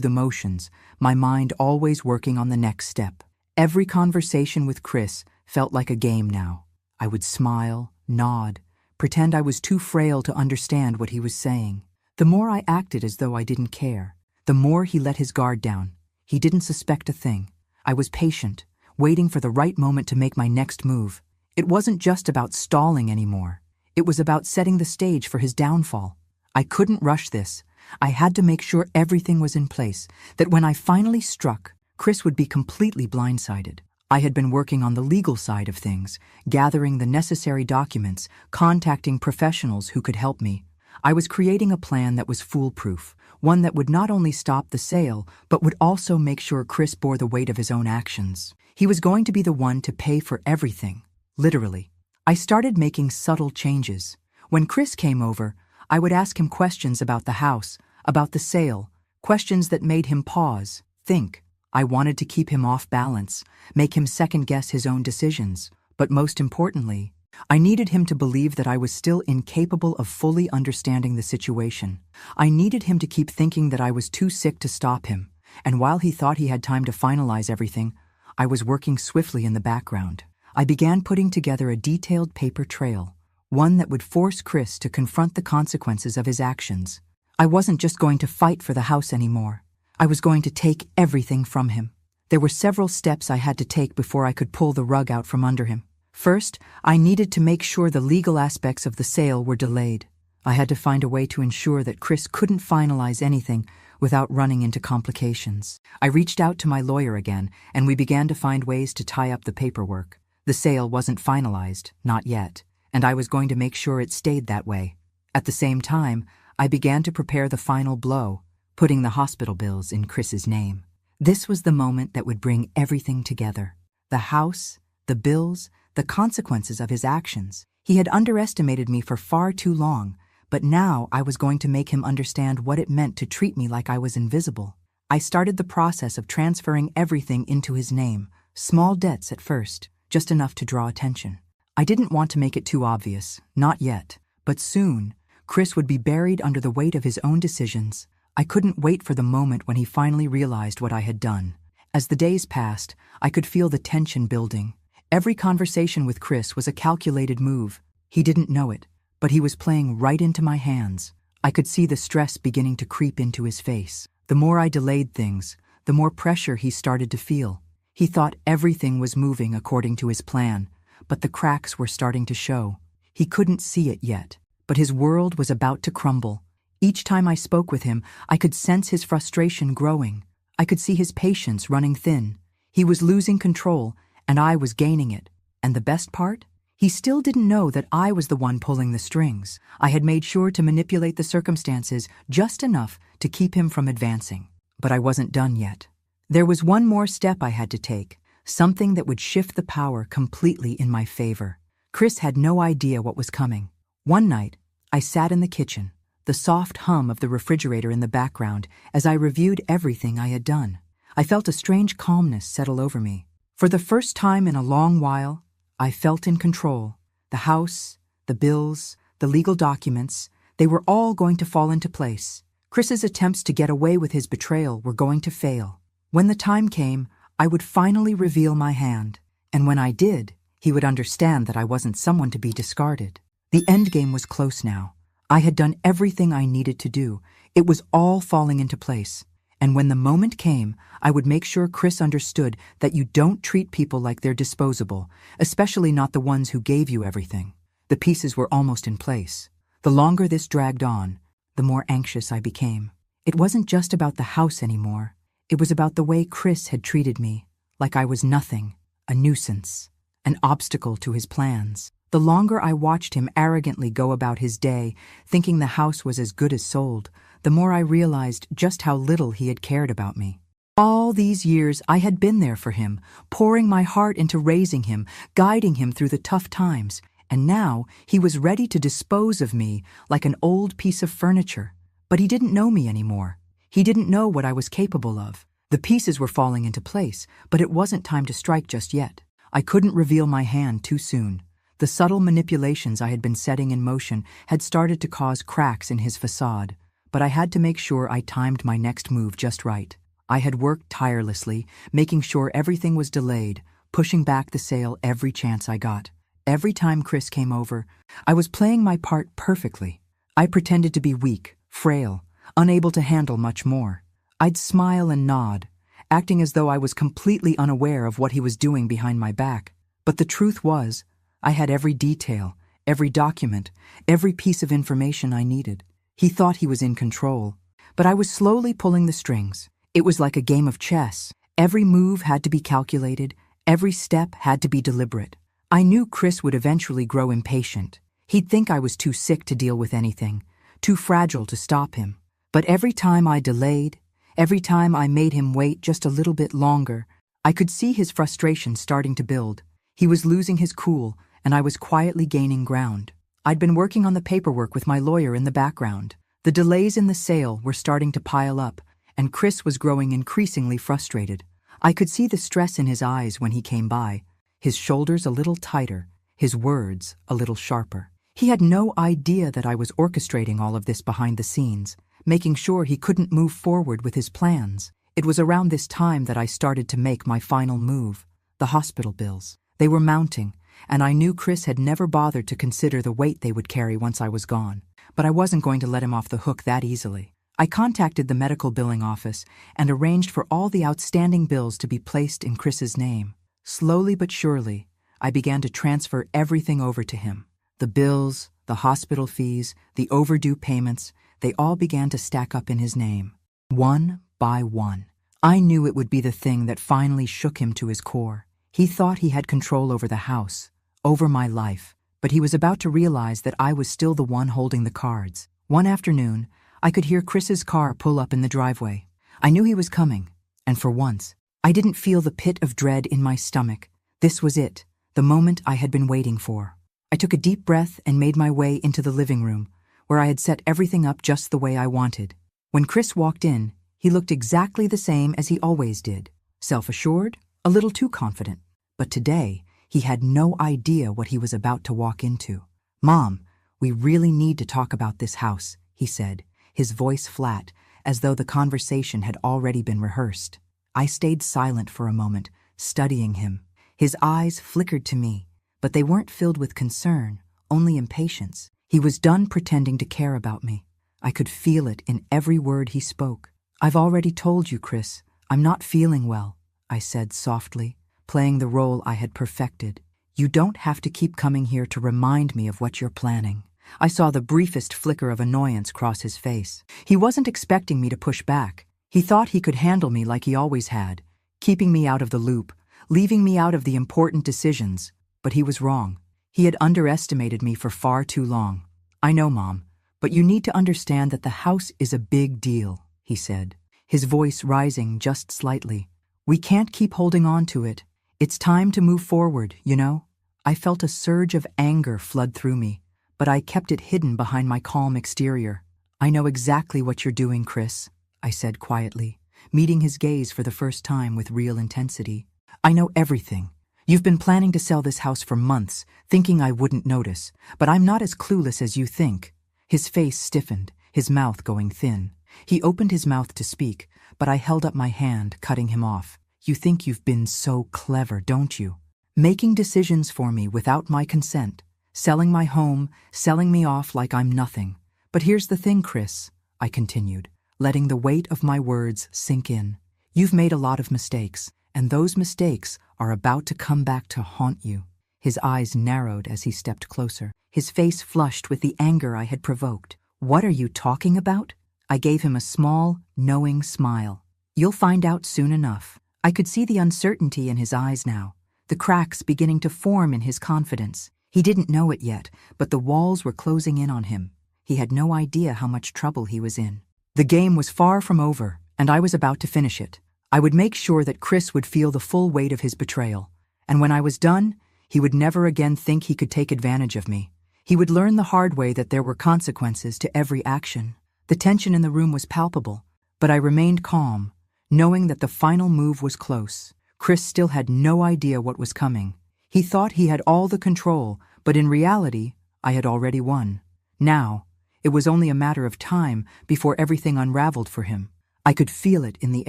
the motions, my mind always working on the next step. Every conversation with Chris felt like a game now. I would smile, nod, pretend I was too frail to understand what he was saying. The more I acted as though I didn't care, the more he let his guard down. He didn't suspect a thing. I was patient, waiting for the right moment to make my next move. It wasn't just about stalling anymore. It was about setting the stage for his downfall. I couldn't rush this. I had to make sure everything was in place, that when I finally struck, Chris would be completely blindsided. I had been working on the legal side of things, gathering the necessary documents, contacting professionals who could help me. I was creating a plan that was foolproof, one that would not only stop the sale, but would also make sure Chris bore the weight of his own actions. He was going to be the one to pay for everything, literally. I started making subtle changes. When Chris came over, I would ask him questions about the house, about the sale, questions that made him pause, think. I wanted to keep him off balance, make him second-guess his own decisions, but most importantly, I needed him to believe that I was still incapable of fully understanding the situation. I needed him to keep thinking that I was too sick to stop him, and while he thought he had time to finalize everything, I was working swiftly in the background. I began putting together a detailed paper trail, one that would force Chris to confront the consequences of his actions. I wasn't just going to fight for the house anymore. I was going to take everything from him. There were several steps I had to take before I could pull the rug out from under him. First, I needed to make sure the legal aspects of the sale were delayed. I had to find a way to ensure that Chris couldn't finalize anything without running into complications. I reached out to my lawyer again, and we began to find ways to tie up the paperwork. The sale wasn't finalized, not yet, and I was going to make sure it stayed that way. At the same time, I began to prepare the final blow, putting the hospital bills in Chris's name. This was the moment that would bring everything together. The house, the bills, the consequences of his actions. He had underestimated me for far too long, but now I was going to make him understand what it meant to treat me like I was invisible. I started the process of transferring everything into his name, small debts at first, just enough to draw attention. I didn't want to make it too obvious, not yet, but soon, Chris would be buried under the weight of his own decisions. I couldn't wait for the moment when he finally realized what I had done. As the days passed, I could feel the tension building. Every conversation with Chris was a calculated move. He didn't know it, but he was playing right into my hands. I could see the stress beginning to creep into his face. The more I delayed things, the more pressure he started to feel. He thought everything was moving according to his plan, but the cracks were starting to show. He couldn't see it yet, but his world was about to crumble. Each time I spoke with him, I could sense his frustration growing. I could see his patience running thin. He was losing control, and I was gaining it. And the best part? He still didn't know that I was the one pulling the strings. I had made sure to manipulate the circumstances just enough to keep him from advancing. But I wasn't done yet. There was one more step I had to take, something that would shift the power completely in my favor. Chris had no idea what was coming. One night, I sat in the kitchen, the soft hum of the refrigerator in the background as I reviewed everything I had done. I felt a strange calmness settle over me. For the first time in a long while, I felt in control. The house, the bills, the legal documents, they were all going to fall into place. Chris's attempts to get away with his betrayal were going to fail. When the time came, I would finally reveal my hand, and when I did, he would understand that I wasn't someone to be discarded. The endgame was close now. I had done everything I needed to do. It was all falling into place. And when the moment came, I would make sure Chris understood that you don't treat people like they're disposable, especially not the ones who gave you everything. The pieces were almost in place. The longer this dragged on, the more anxious I became. It wasn't just about the house anymore. It was about the way Chris had treated me, like I was nothing, a nuisance, an obstacle to his plans. The longer I watched him arrogantly go about his day, thinking the house was as good as sold, the more I realized just how little he had cared about me. All these years I had been there for him, pouring my heart into raising him, guiding him through the tough times, and now he was ready to dispose of me like an old piece of furniture. But he didn't know me anymore. He didn't know what I was capable of. The pieces were falling into place, but it wasn't time to strike just yet. I couldn't reveal my hand too soon. The subtle manipulations I had been setting in motion had started to cause cracks in his facade. but I had to make sure I timed my next move just right. I had worked tirelessly, making sure everything was delayed, pushing back the sale every chance I got. Every time Chris came over, I was playing my part perfectly. I pretended to be weak, frail, unable to handle much more. I'd smile and nod, acting as though I was completely unaware of what he was doing behind my back. But the truth was, I had every detail, every document, every piece of information I needed. He thought he was in control, but I was slowly pulling the strings. It was like a game of chess. Every move had to be calculated, every step had to be deliberate. I knew Chris would eventually grow impatient. He'd think I was too sick to deal with anything, too fragile to stop him. But every time I delayed, every time I made him wait just a little bit longer, I could see his frustration starting to build. He was losing his cool, and I was quietly gaining ground. I'd been working on the paperwork with my lawyer in the background. The delays in the sale were starting to pile up, and Chris was growing increasingly frustrated. I could see the stress in his eyes when he came by, his shoulders a little tighter, his words a little sharper. He had no idea that I was orchestrating all of this behind the scenes, making sure he couldn't move forward with his plans. It was around this time that I started to make my final move, the hospital bills. They were mounting, and I knew Chris had never bothered to consider the weight they would carry once I was gone. But I wasn't going to let him off the hook that easily. I contacted the medical billing office and arranged for all the outstanding bills to be placed in Chris's name. Slowly but surely, I began to transfer everything over to him. The bills, the hospital fees, the overdue payments, they all began to stack up in his name, one by one. I knew it would be the thing that finally shook him to his core. He thought he had control over the house, over my life, but he was about to realize that I was still the one holding the cards. One afternoon, I could hear Chris's car pull up in the driveway. I knew he was coming, and for once, I didn't feel the pit of dread in my stomach. This was it, the moment I had been waiting for. I took a deep breath and made my way into the living room, where I had set everything up just the way I wanted. When Chris walked in, he looked exactly the same as he always did. Self-assured, a little too confident. But today, he had no idea what he was about to walk into. "Mom, we really need to talk about this house," he said, his voice flat, as though the conversation had already been rehearsed. I stayed silent for a moment, studying him. His eyes flickered to me, but they weren't filled with concern, only impatience. He was done pretending to care about me. I could feel it in every word he spoke. "I've already told you, Chris, I'm not feeling well," I said softly, playing the role I had perfected. "You don't have to keep coming here to remind me of what you're planning." I saw the briefest flicker of annoyance cross his face. He wasn't expecting me to push back. He thought he could handle me like he always had, keeping me out of the loop, leaving me out of the important decisions. But he was wrong. He had underestimated me for far too long. "I know, Mom, but you need to understand that the house is a big deal," he said, his voice rising just slightly. "We can't keep holding on to it. It's time to move forward, you know?" I felt a surge of anger flood through me, but I kept it hidden behind my calm exterior. "I know exactly what you're doing, Chris," I said quietly, meeting his gaze for the first time with real intensity. "I know everything. You've been planning to sell this house for months, thinking I wouldn't notice, but I'm not as clueless as you think." His face stiffened, his mouth going thin. He opened his mouth to speak, but I held up my hand, cutting him off. "You think you've been so clever, don't you? Making decisions for me without my consent, selling my home, selling me off like I'm nothing. But here's the thing, Chris," I continued, letting the weight of my words sink in. "You've made a lot of mistakes, and those mistakes are about to come back to haunt you." His eyes narrowed as he stepped closer, his face flushed with the anger I had provoked. "What are you talking about?" I gave him a small, knowing smile. "You'll find out soon enough." I could see the uncertainty in his eyes now, the cracks beginning to form in his confidence. He didn't know it yet, but the walls were closing in on him. He had no idea how much trouble he was in. The game was far from over, and I was about to finish it. I would make sure that Chris would feel the full weight of his betrayal, and when I was done, he would never again think he could take advantage of me. He would learn the hard way that there were consequences to every action. The tension in the room was palpable, but I remained calm, knowing that the final move was close. Chris still had no idea what was coming. He thought he had all the control, but in reality, I had already won. Now, It was only a matter of time before everything unraveled for him. I could feel it in the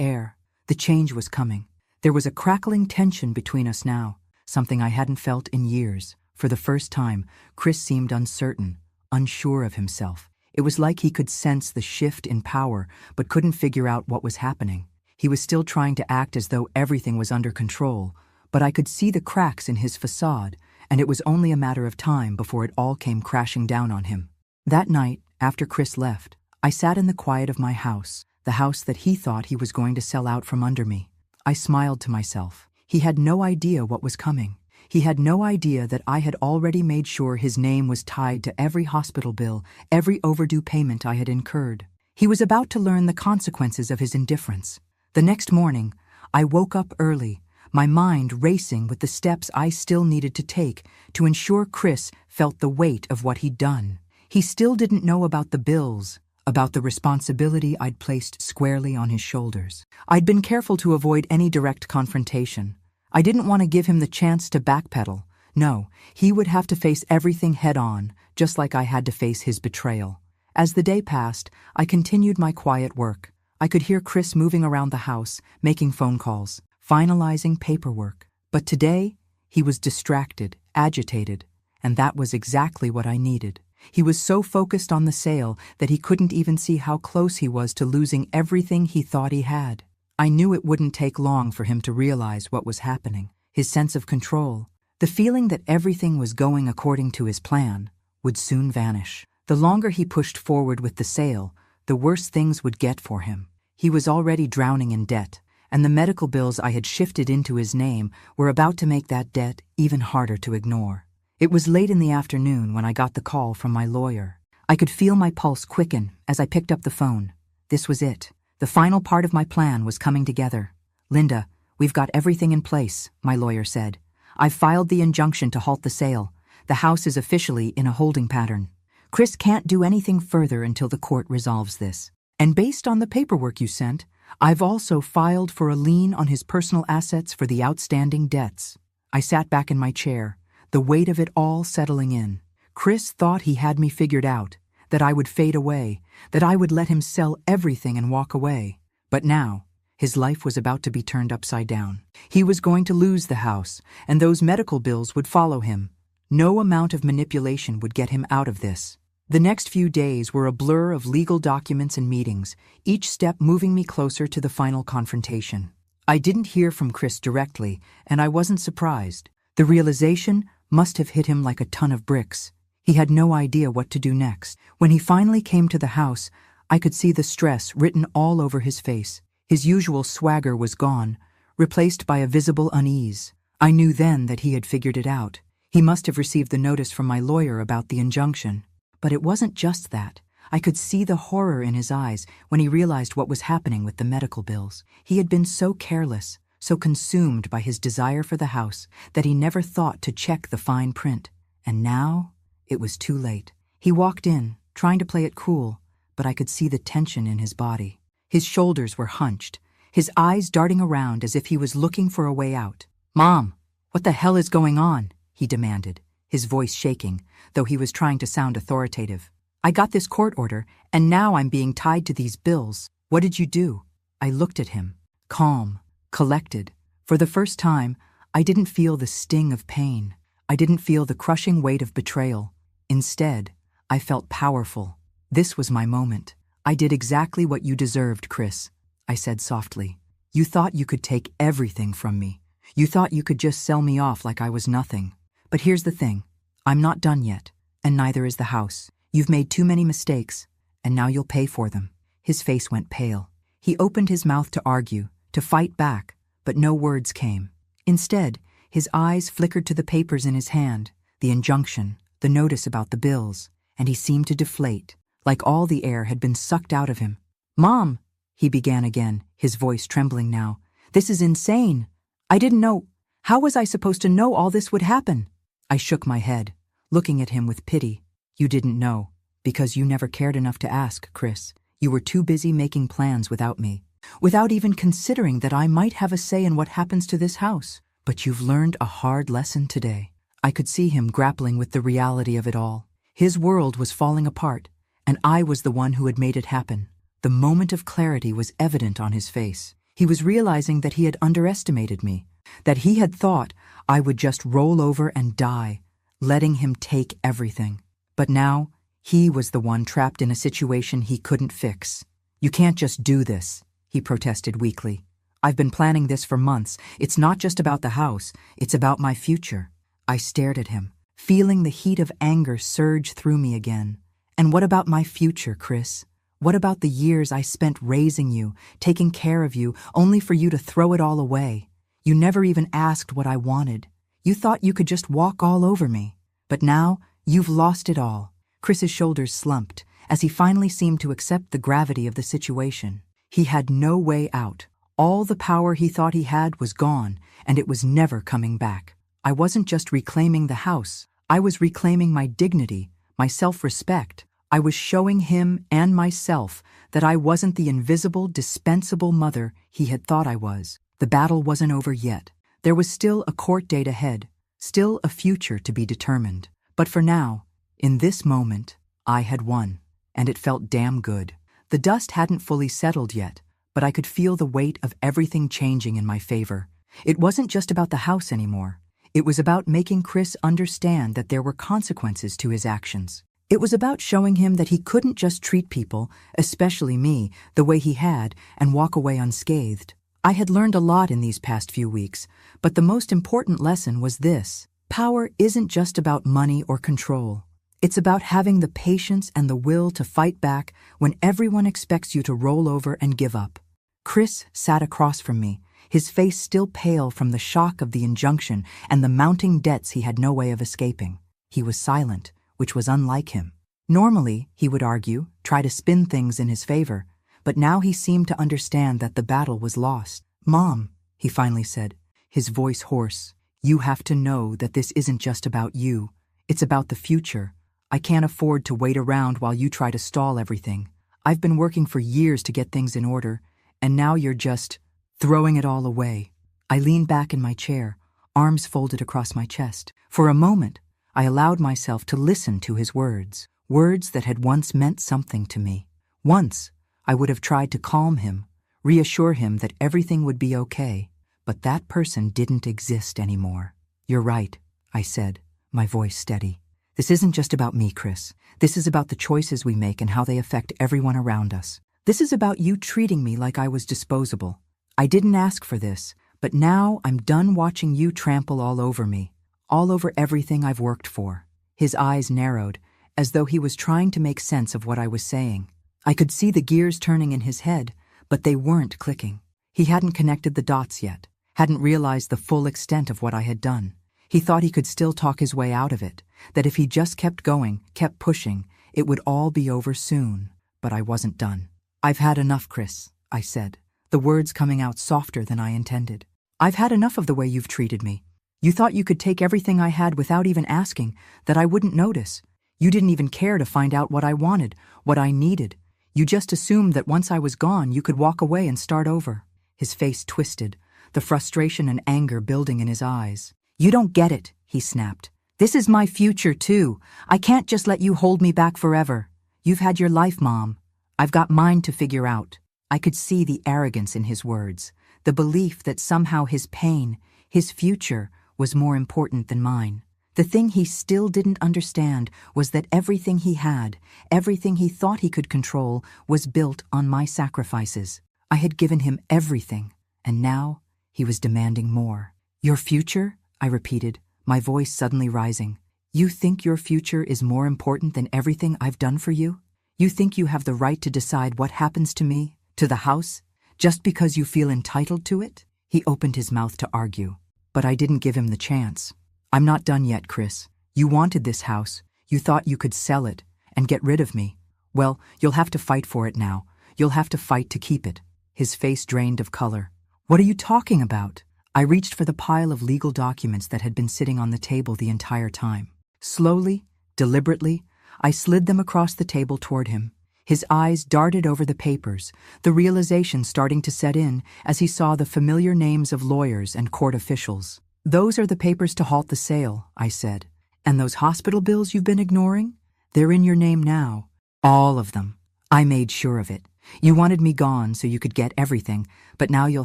air. The change was coming. There was a crackling tension between us now, something I hadn't felt in years. For the first time, Chris seemed uncertain, unsure of himself. It was like he could sense the shift in power, but couldn't figure out what was happening. He was still trying to act as though everything was under control, but I could see the cracks in his facade, and it was only a matter of time before it all came crashing down on him. That night, after Chris left, I sat in the quiet of my house, the house that he thought he was going to sell out from under me. I smiled to myself. He had no idea what was coming. He had no idea that I had already made sure his name was tied to every hospital bill, every overdue payment I had incurred. He was about to learn the consequences of his indifference. The next morning, I woke up early, my mind racing with the steps I still needed to take to ensure Chris felt the weight of what he'd done. He still didn't know about the bills, about the responsibility I'd placed squarely on his shoulders. I'd been careful to avoid any direct confrontation. I didn't want to give him the chance to backpedal. No, he would have to face everything head-on, just like I had to face his betrayal. As the day passed, I continued my quiet work. I could hear Chris moving around the house, making phone calls, finalizing paperwork. But today, he was distracted, agitated, and that was exactly what I needed. He was so focused on the sale that he couldn't even see how close he was to losing everything he thought he had. I knew it wouldn't take long for him to realize what was happening. His sense of control, the feeling that everything was going according to his plan, would soon vanish. The longer he pushed forward with the sale, the worse things would get for him. He was already drowning in debt, and the medical bills I had shifted into his name were about to make that debt even harder to ignore. It was late in the afternoon when I got the call from my lawyer. I could feel my pulse quicken as I picked up the phone. This was it. The final part of my plan was coming together. "Linda, we've got everything in place," my lawyer said. "I've filed the injunction to halt the sale. The house is officially in a holding pattern. Chris can't do anything further until the court resolves this. And based on the paperwork you sent, I've also filed for a lien on his personal assets for the outstanding debts." I sat back in my chair, the weight of it all settling in. Chris thought he had me figured out, that I would fade away, that I would let him sell everything and walk away. But now, his life was about to be turned upside down. He was going to lose the house, and those medical bills would follow him. No amount of manipulation would get him out of this. The next few days were a blur of legal documents and meetings, each step moving me closer to the final confrontation. I didn't hear from Chris directly, and I wasn't surprised. The realization must have hit him like a ton of bricks. He had no idea what to do next. When he finally came to the house, I could see the stress written all over his face. His usual swagger was gone, replaced by a visible unease. I knew then that he had figured it out. He must have received the notice from my lawyer about the injunction. But it wasn't just that. I could see the horror in his eyes when he realized what was happening with the medical bills. He had been so careless, so consumed by his desire for the house, that he never thought to check the fine print. And now, it was too late. He walked in, trying to play it cool, but I could see the tension in his body. His shoulders were hunched, his eyes darting around as if he was looking for a way out. "Mom, what the hell is going on?" he demanded, his voice shaking, though he was trying to sound authoritative. "I got this court order, and now I'm being tied to these bills. What did you do?" I looked at him, calm, collected. For the first time, I didn't feel the sting of pain. I didn't feel the crushing weight of betrayal. Instead, I felt powerful. This was my moment. "I did exactly what you deserved, Chris," I said softly. "You thought you could take everything from me. You thought you could just sell me off like I was nothing. But here's the thing. I'm not done yet, and neither is the house. You've made too many mistakes, and now you'll pay for them." His face went pale. He opened his mouth to argue, to fight back, but no words came. Instead, his eyes flickered to the papers in his hand, the injunction, the notice about the bills, and he seemed to deflate, like all the air had been sucked out of him. "Mom," he began again, his voice trembling now. "This is insane. I didn't know. How was I supposed to know all this would happen?" I shook my head, looking at him with pity. "You didn't know, because you never cared enough to ask, Chris. You were too busy making plans without me, without even considering that I might have a say in what happens to this house. But you've learned a hard lesson today." I could see him grappling with the reality of it all. His world was falling apart, and I was the one who had made it happen. The moment of clarity was evident on his face. He was realizing that he had underestimated me, that he had thought I would just roll over and die, letting him take everything. But now, he was the one trapped in a situation he couldn't fix. "You can't just do this," he protested weakly. "I've been planning this for months. It's not just about the house, it's about my future." I stared at him, feeling the heat of anger surge through me again. "And what about my future, Chris? What about the years I spent raising you, taking care of you, only for you to throw it all away? You never even asked what I wanted. You thought you could just walk all over me. But now, you've lost it all." Chris's shoulders slumped as he finally seemed to accept the gravity of the situation. He had no way out. All the power he thought he had was gone, and it was never coming back. I wasn't just reclaiming the house. I was reclaiming my dignity, my self-respect. I was showing him and myself that I wasn't the invisible, dispensable mother he had thought I was. The battle wasn't over yet. There was still a court date ahead, still a future to be determined. But for now, in this moment, I had won, and it felt damn good. The dust hadn't fully settled yet, but I could feel the weight of everything changing in my favor. It wasn't just about the house anymore. It was about making Chris understand that there were consequences to his actions. It was about showing him that he couldn't just treat people, especially me, the way he had and walk away unscathed. I had learned a lot in these past few weeks, but the most important lesson was this: power isn't just about money or control. It's about having the patience and the will to fight back when everyone expects you to roll over and give up. Chris sat across from me, his face still pale from the shock of the injunction and the mounting debts he had no way of escaping. He was silent, which was unlike him. Normally, he would argue, try to spin things in his favor, but now he seemed to understand that the battle was lost. "Mom," he finally said, his voice hoarse, "you have to know that this isn't just about you. It's about the future. I can't afford to wait around while you try to stall everything. I've been working for years to get things in order, and now you're just throwing it all away." I leaned back in my chair, arms folded across my chest. For a moment, I allowed myself to listen to his words, words that had once meant something to me. Once, I would have tried to calm him, reassure him that everything would be okay, but that person didn't exist anymore. "You're right," I said, my voice steady. "This isn't just about me, Chris. This is about the choices we make and how they affect everyone around us. This is about you treating me like I was disposable. I didn't ask for this, but now I'm done watching you trample all over me, all over everything I've worked for." His eyes narrowed, as though he was trying to make sense of what I was saying. I could see the gears turning in his head, but they weren't clicking. He hadn't connected the dots yet, hadn't realized the full extent of what I had done. He thought he could still talk his way out of it, that if he just kept going, kept pushing, it would all be over soon. But I wasn't done. "I've had enough, Chris," I said, the words coming out softer than I intended. "I've had enough of the way you've treated me. You thought you could take everything I had without even asking, that I wouldn't notice. You didn't even care to find out what I wanted, what I needed. You just assumed that once I was gone, you could walk away and start over." His face twisted, the frustration and anger building in his eyes. "You don't get it," he snapped. "This is my future, too. I can't just let you hold me back forever. You've had your life, Mom. I've got mine to figure out." I could see the arrogance in his words, the belief that somehow his pain, his future, was more important than mine. The thing he still didn't understand was that everything he had, everything he thought he could control, was built on my sacrifices. I had given him everything, and now he was demanding more. "Your future?" I repeated, my voice suddenly rising. "You think your future is more important than everything I've done for you? You think you have the right to decide what happens to me, to the house, just because you feel entitled to it?" He opened his mouth to argue, but I didn't give him the chance. "I'm not done yet, Chris. You wanted this house. You thought you could sell it and get rid of me. Well, you'll have to fight for it now. You'll have to fight to keep it." His face drained of color. "What are you talking about?" I reached for the pile of legal documents that had been sitting on the table the entire time. Slowly, deliberately, I slid them across the table toward him. His eyes darted over the papers, the realization starting to set in as he saw the familiar names of lawyers and court officials. "Those are the papers to halt the sale," I said. "And those hospital bills you've been ignoring? They're in your name now. All of them. I made sure of it. You wanted me gone so you could get everything, but now you'll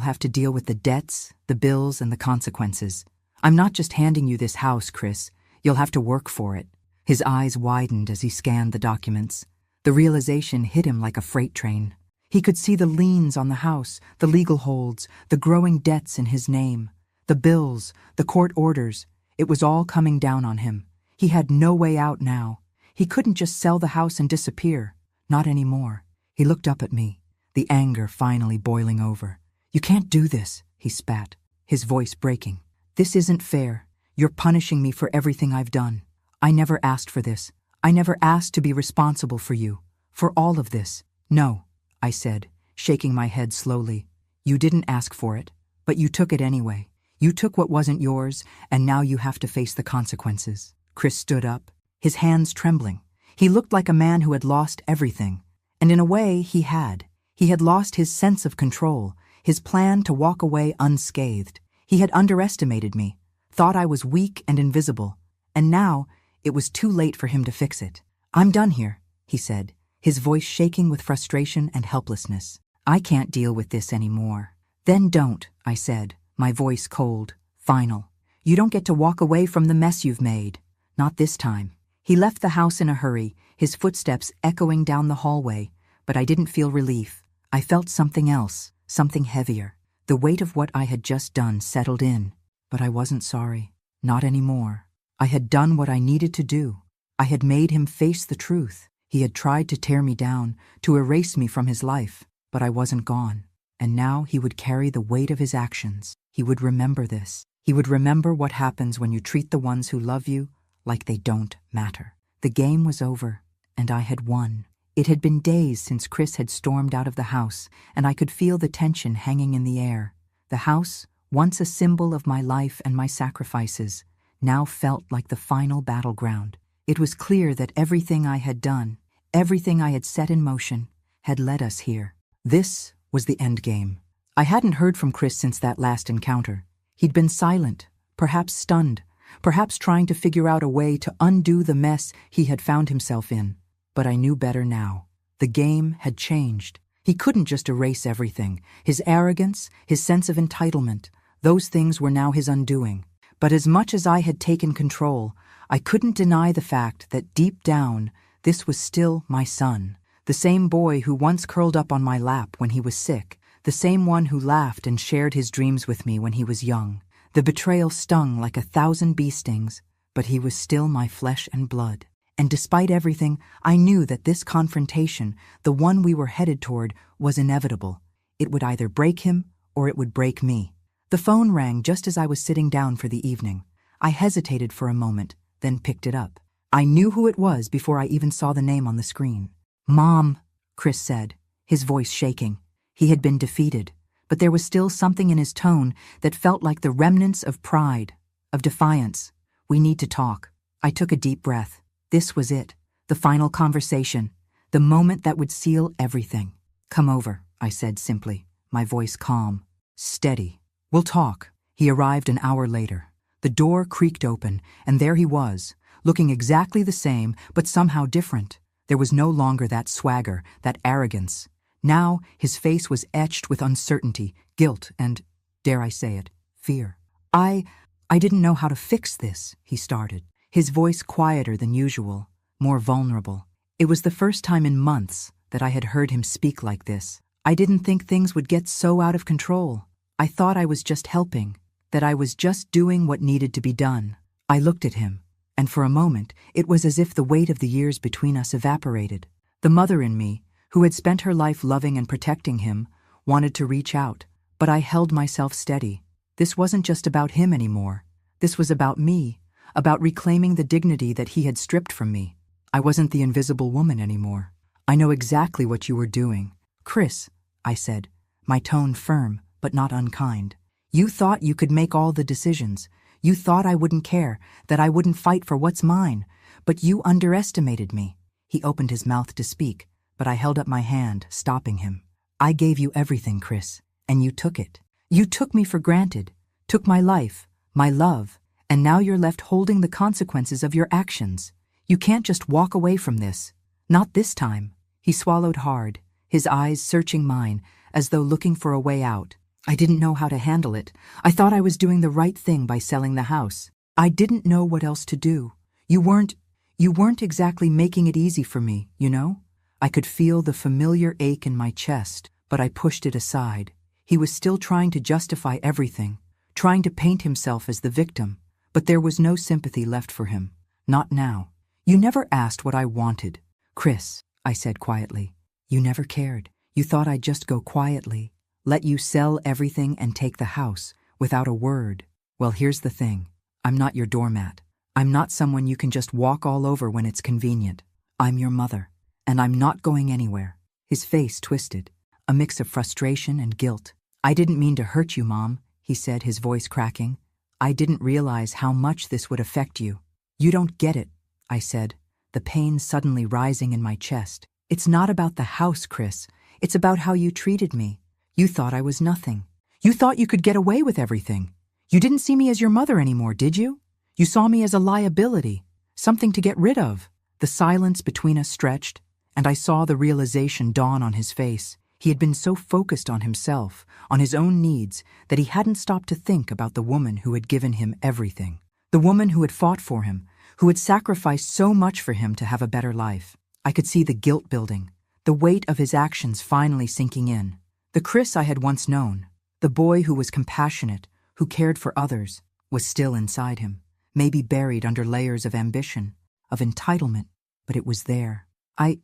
have to deal with the debts, the bills, and the consequences. I'm not just handing you this house, Chris. You'll have to work for it. His eyes widened as he scanned the documents. The realization hit him like a freight train. He could see the liens on the house, the legal holds, the growing debts in his name, the bills, the court orders. It was all coming down on him. He had no way out now. He couldn't just sell the house and disappear. Not anymore. He looked up at me, the anger finally boiling over. "You can't do this," he spat, his voice breaking. "This isn't fair. You're punishing me for everything I've done. I never asked for this. I never asked to be responsible for you, for all of this." "No," I said, shaking my head slowly. "You didn't ask for it, but you took it anyway. You took what wasn't yours, and now you have to face the consequences." Chris stood up, his hands trembling. He looked like a man who had lost everything. And in a way, he had. He had lost his sense of control, his plan to walk away unscathed. He had underestimated me, thought I was weak and invisible. And now, it was too late for him to fix it. "I'm done here," he said, his voice shaking with frustration and helplessness. "I can't deal with this anymore." "Then don't," I said, my voice cold, final. "You don't get to walk away from the mess you've made. Not this time." He left the house in a hurry, his footsteps echoing down the hallway, but I didn't feel relief. I felt something else, something heavier. The weight of what I had just done settled in, but I wasn't sorry. Not anymore. I had done what I needed to do. I had made him face the truth. He had tried to tear me down, to erase me from his life, but I wasn't gone. And now he would carry the weight of his actions. He would remember this. He would remember what happens when you treat the ones who love you like they don't matter. The game was over, and I had won. It had been days since Chris had stormed out of the house, and I could feel the tension hanging in the air. The house, once a symbol of my life and my sacrifices, now felt like the final battleground. It was clear that everything I had done, everything I had set in motion, had led us here. This was the end game. I hadn't heard from Chris since that last encounter. He'd been silent, perhaps stunned, perhaps trying to figure out a way to undo the mess he had found himself in. But I knew better now. The game had changed. He couldn't just erase everything. His arrogance, his sense of entitlement, those things were now his undoing. But as much as I had taken control, I couldn't deny the fact that deep down, this was still my son. The same boy who once curled up on my lap when he was sick. The same one who laughed and shared his dreams with me when he was young. The betrayal stung like 1,000 bee stings, but he was still my flesh and blood. And despite everything, I knew that this confrontation, the one we were headed toward, was inevitable. It would either break him or it would break me. The phone rang just as I was sitting down for the evening. I hesitated for a moment, then picked it up. I knew who it was before I even saw the name on the screen. "Mom," Chris said, his voice shaking. He had been defeated, but there was still something in his tone that felt like the remnants of pride, of defiance. "We need to talk." I took a deep breath. This was it, the final conversation, the moment that would seal everything. "Come over," I said simply, my voice calm, steady. "We'll talk." He arrived an hour later. The door creaked open, and there he was, looking exactly the same, but somehow different. There was no longer that swagger, that arrogance. Now his face was etched with uncertainty, guilt, and, dare I say it, fear. I didn't know how to fix this," he started, his voice quieter than usual, more vulnerable. It was the first time in months that I had heard him speak like this. "I didn't think things would get so out of control. I thought I was just helping, that I was just doing what needed to be done." I looked at him, and for a moment it was as if the weight of the years between us evaporated. The mother in me, who had spent her life loving and protecting him, wanted to reach out, but I held myself steady. This wasn't just about him anymore. This was about me, about reclaiming the dignity that he had stripped from me. I wasn't the invisible woman anymore. "I know exactly what you were doing. Chris," I said, my tone firm but not unkind. "You thought you could make all the decisions. You thought I wouldn't care, that I wouldn't fight for what's mine. But you underestimated me." He opened his mouth to speak, but I held up my hand, stopping him. "I gave you everything, Chris, and you took it. You took me for granted, took my life, my love, and now you're left holding the consequences of your actions. You can't just walk away from this. Not this time. He swallowed hard, his eyes searching mine, as though looking for a way out. I didn't know how to handle it. I thought I was doing the right thing by selling the house. I didn't know what else to do. You weren't exactly making it easy for me, you know? I could feel the familiar ache in my chest, but I pushed it aside. He was still trying to justify everything, trying to paint himself as the victim, but there was no sympathy left for him. Not now. You never asked what I wanted. Chris, I said quietly. You never cared. You thought I'd just go quietly, let you sell everything and take the house, without a word. Well, here's the thing. I'm not your doormat. I'm not someone you can just walk all over when it's convenient. I'm your mother, and I'm not going anywhere. His face twisted, a mix of frustration and guilt. I didn't mean to hurt you, Mom, he said, his voice cracking. I didn't realize how much this would affect you. You don't get it, I said, the pain suddenly rising in my chest. It's not about the house, Chris. It's about how you treated me. You thought I was nothing. You thought you could get away with everything. You didn't see me as your mother anymore, did you? You saw me as a liability, something to get rid of. The silence between us stretched, and I saw the realization dawn on his face. He had been so focused on himself, on his own needs, that he hadn't stopped to think about the woman who had given him everything. The woman who had fought for him, who had sacrificed so much for him to have a better life. I could see the guilt building, the weight of his actions finally sinking in. The Chris I had once known, the boy who was compassionate, who cared for others, was still inside him, maybe buried under layers of ambition, of entitlement, but it was there. I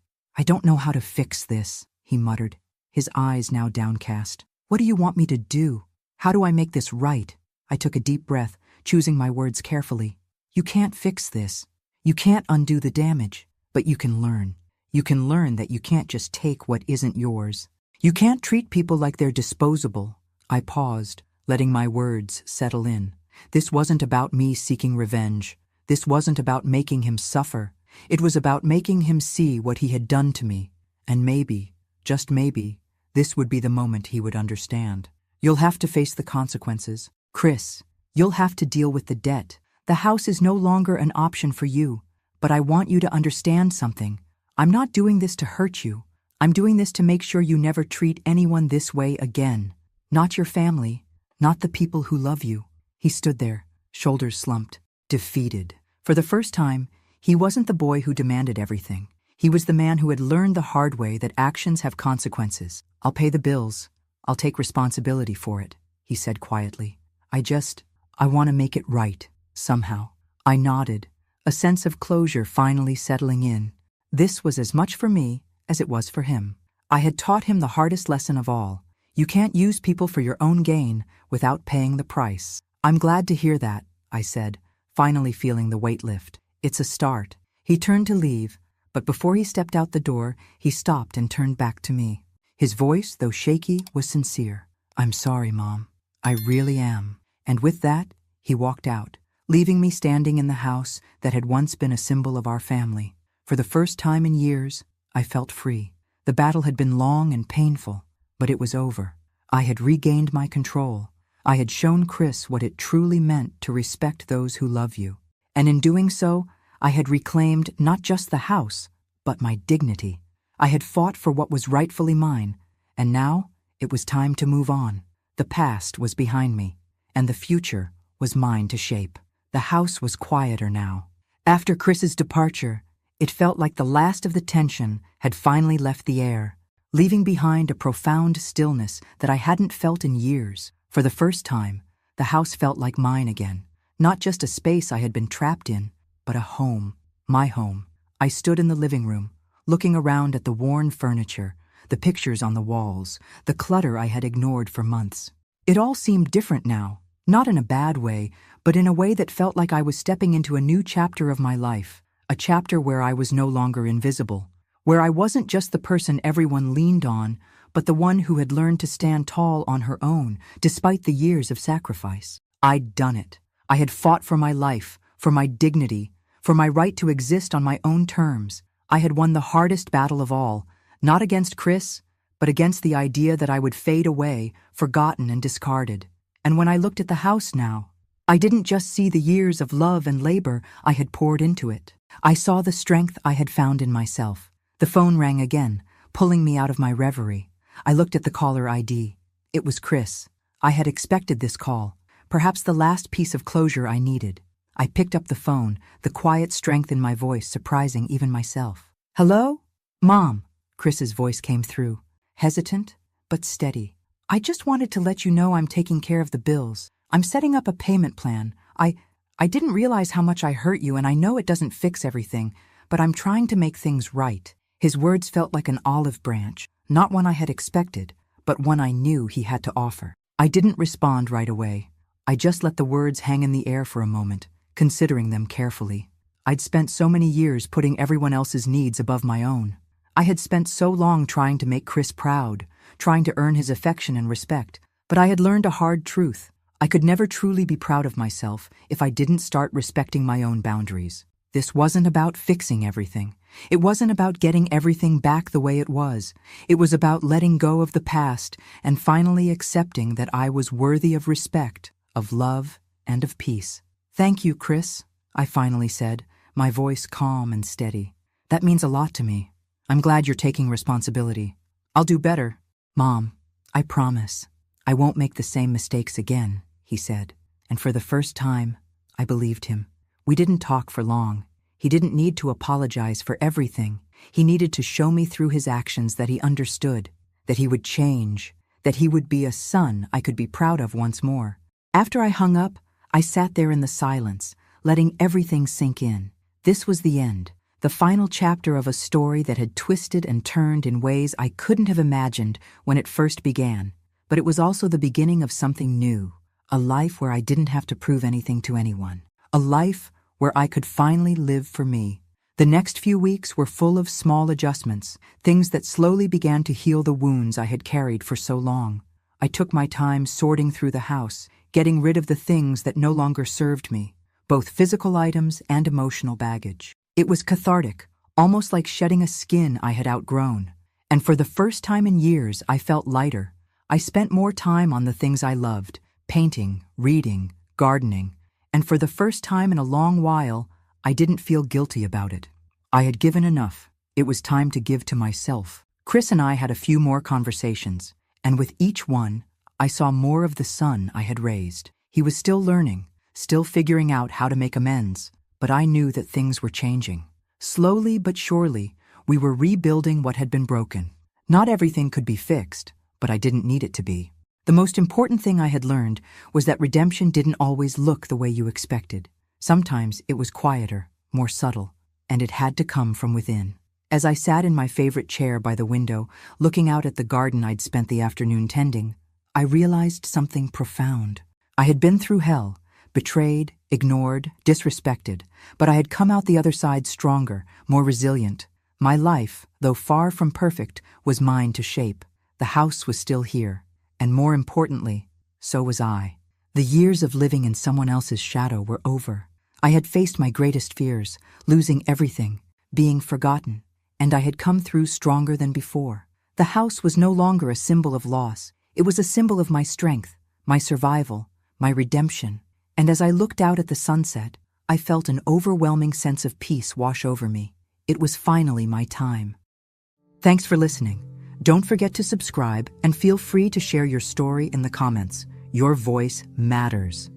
don't know how to fix this, he muttered, his eyes now downcast. What do you want me to do? How do I make this right? I took a deep breath, choosing my words carefully. You can't fix this. You can't undo the damage, but you can learn. You can learn that you can't just take what isn't yours. You can't treat people like they're disposable. I paused, letting my words settle in. This wasn't about me seeking revenge. This wasn't about making him suffer. It was about making him see what he had done to me. And maybe, just maybe, this would be the moment he would understand. You'll have to face the consequences. Chris, you'll have to deal with the debt. The house is no longer an option for you. But I want you to understand something. I'm not doing this to hurt you. I'm doing this to make sure you never treat anyone this way again. Not your family, not the people who love you. He stood there, shoulders slumped, defeated. For the first time, he wasn't the boy who demanded everything. He was the man who had learned the hard way that actions have consequences. I'll pay the bills. I'll take responsibility for it, he said quietly. I want to make it right, somehow. I nodded, a sense of closure finally settling in. This was as much for me as it was for him. I had taught him the hardest lesson of all. You can't use people for your own gain without paying the price. I'm glad to hear that, I said, finally feeling the weight lift. It's a start. He turned to leave, but before he stepped out the door, he stopped and turned back to me. His voice, though shaky, was sincere. I'm sorry, Mom. I really am. And with that, he walked out, leaving me standing in the house that had once been a symbol of our family. For the first time in years, I felt free. The battle had been long and painful, but it was over. I had regained my control. I had shown Chris what it truly meant to respect those who love you. And in doing so, I had reclaimed not just the house, but my dignity. I had fought for what was rightfully mine, and now it was time to move on. The past was behind me, and the future was mine to shape. The house was quieter now. After Chris's departure, it felt like the last of the tension had finally left the air, leaving behind a profound stillness that I hadn't felt in years. For the first time, the house felt like mine again, not just a space I had been trapped in, but a home, my home. I stood in the living room, looking around at the worn furniture, the pictures on the walls, the clutter I had ignored for months. It all seemed different now, not in a bad way, but in a way that felt like I was stepping into a new chapter of my life, a chapter where I was no longer invisible, where I wasn't just the person everyone leaned on, but the one who had learned to stand tall on her own, despite the years of sacrifice. I'd done it. I had fought for my life, for my dignity, for my right to exist on my own terms. I had won the hardest battle of all, not against Chris, but against the idea that I would fade away, forgotten and discarded. And when I looked at the house now, I didn't just see the years of love and labor I had poured into it. I saw the strength I had found in myself, The phone rang again, pulling me out of my reverie. I looked at the caller ID. It was Chris. I had expected this call, perhaps the last piece of closure I needed. I picked up the phone, the quiet strength in my voice surprising even myself. "Hello? Mom," Chris's voice came through, hesitant but steady. "I just wanted to let you know I'm taking care of the bills. I'm setting up a payment plan. I didn't realize how much I hurt you, and I know it doesn't fix everything, but I'm trying to make things right." His words felt like an olive branch, not one I had expected, but one I knew he had to offer. I didn't respond right away. I just let the words hang in the air for a moment, considering them carefully. I'd spent so many years putting everyone else's needs above my own. I had spent so long trying to make Chris proud, trying to earn his affection and respect, but I had learned a hard truth. I could never truly be proud of myself if I didn't start respecting my own boundaries. This wasn't about fixing everything. It wasn't about getting everything back the way it was. It was about letting go of the past and finally accepting that I was worthy of respect, of love, and of peace. "Thank you, Chris," I finally said, my voice calm and steady. "That means a lot to me. I'm glad you're taking responsibility. I'll do better." "Mom, I promise. I won't make the same mistakes again," he said. And for the first time, I believed him. We didn't talk for long. He didn't need to apologize for everything. He needed to show me through his actions that he understood, that he would change, that he would be a son I could be proud of once more. After I hung up, I sat there in the silence, letting everything sink in. This was the end, the final chapter of a story that had twisted and turned in ways I couldn't have imagined when it first began. But it was also the beginning of something new, a life where I didn't have to prove anything to anyone, a life where I could finally live for me. The next few weeks were full of small adjustments, things that slowly began to heal the wounds I had carried for so long. I took my time sorting through the house, getting rid of the things that no longer served me, both physical items and emotional baggage. It was cathartic, almost like shedding a skin I had outgrown. And for the first time in years, I felt lighter. I spent more time on the things I loved, painting, reading, gardening. And for the first time in a long while, I didn't feel guilty about it. I had given enough. It was time to give to myself. Chris and I had a few more conversations, and with each one, I saw more of the son I had raised. He was still learning, still figuring out how to make amends, but I knew that things were changing. Slowly but surely, we were rebuilding what had been broken. Not everything could be fixed, but I didn't need it to be. The most important thing I had learned was that redemption didn't always look the way you expected. Sometimes it was quieter, more subtle, and it had to come from within. As I sat in my favorite chair by the window, looking out at the garden I'd spent the afternoon tending, I realized something profound. I had been through hell, betrayed, ignored, disrespected, but I had come out the other side stronger, more resilient. My life, though far from perfect, was mine to shape. The house was still here. And more importantly, so was I. The years of living in someone else's shadow were over. I had faced my greatest fears, losing everything, being forgotten, and I had come through stronger than before. The house was no longer a symbol of loss. It was a symbol of my strength, my survival, my redemption. And as I looked out at the sunset, I felt an overwhelming sense of peace wash over me. It was finally my time. Thanks for listening. Don't forget to subscribe and feel free to share your story in the comments. Your voice matters.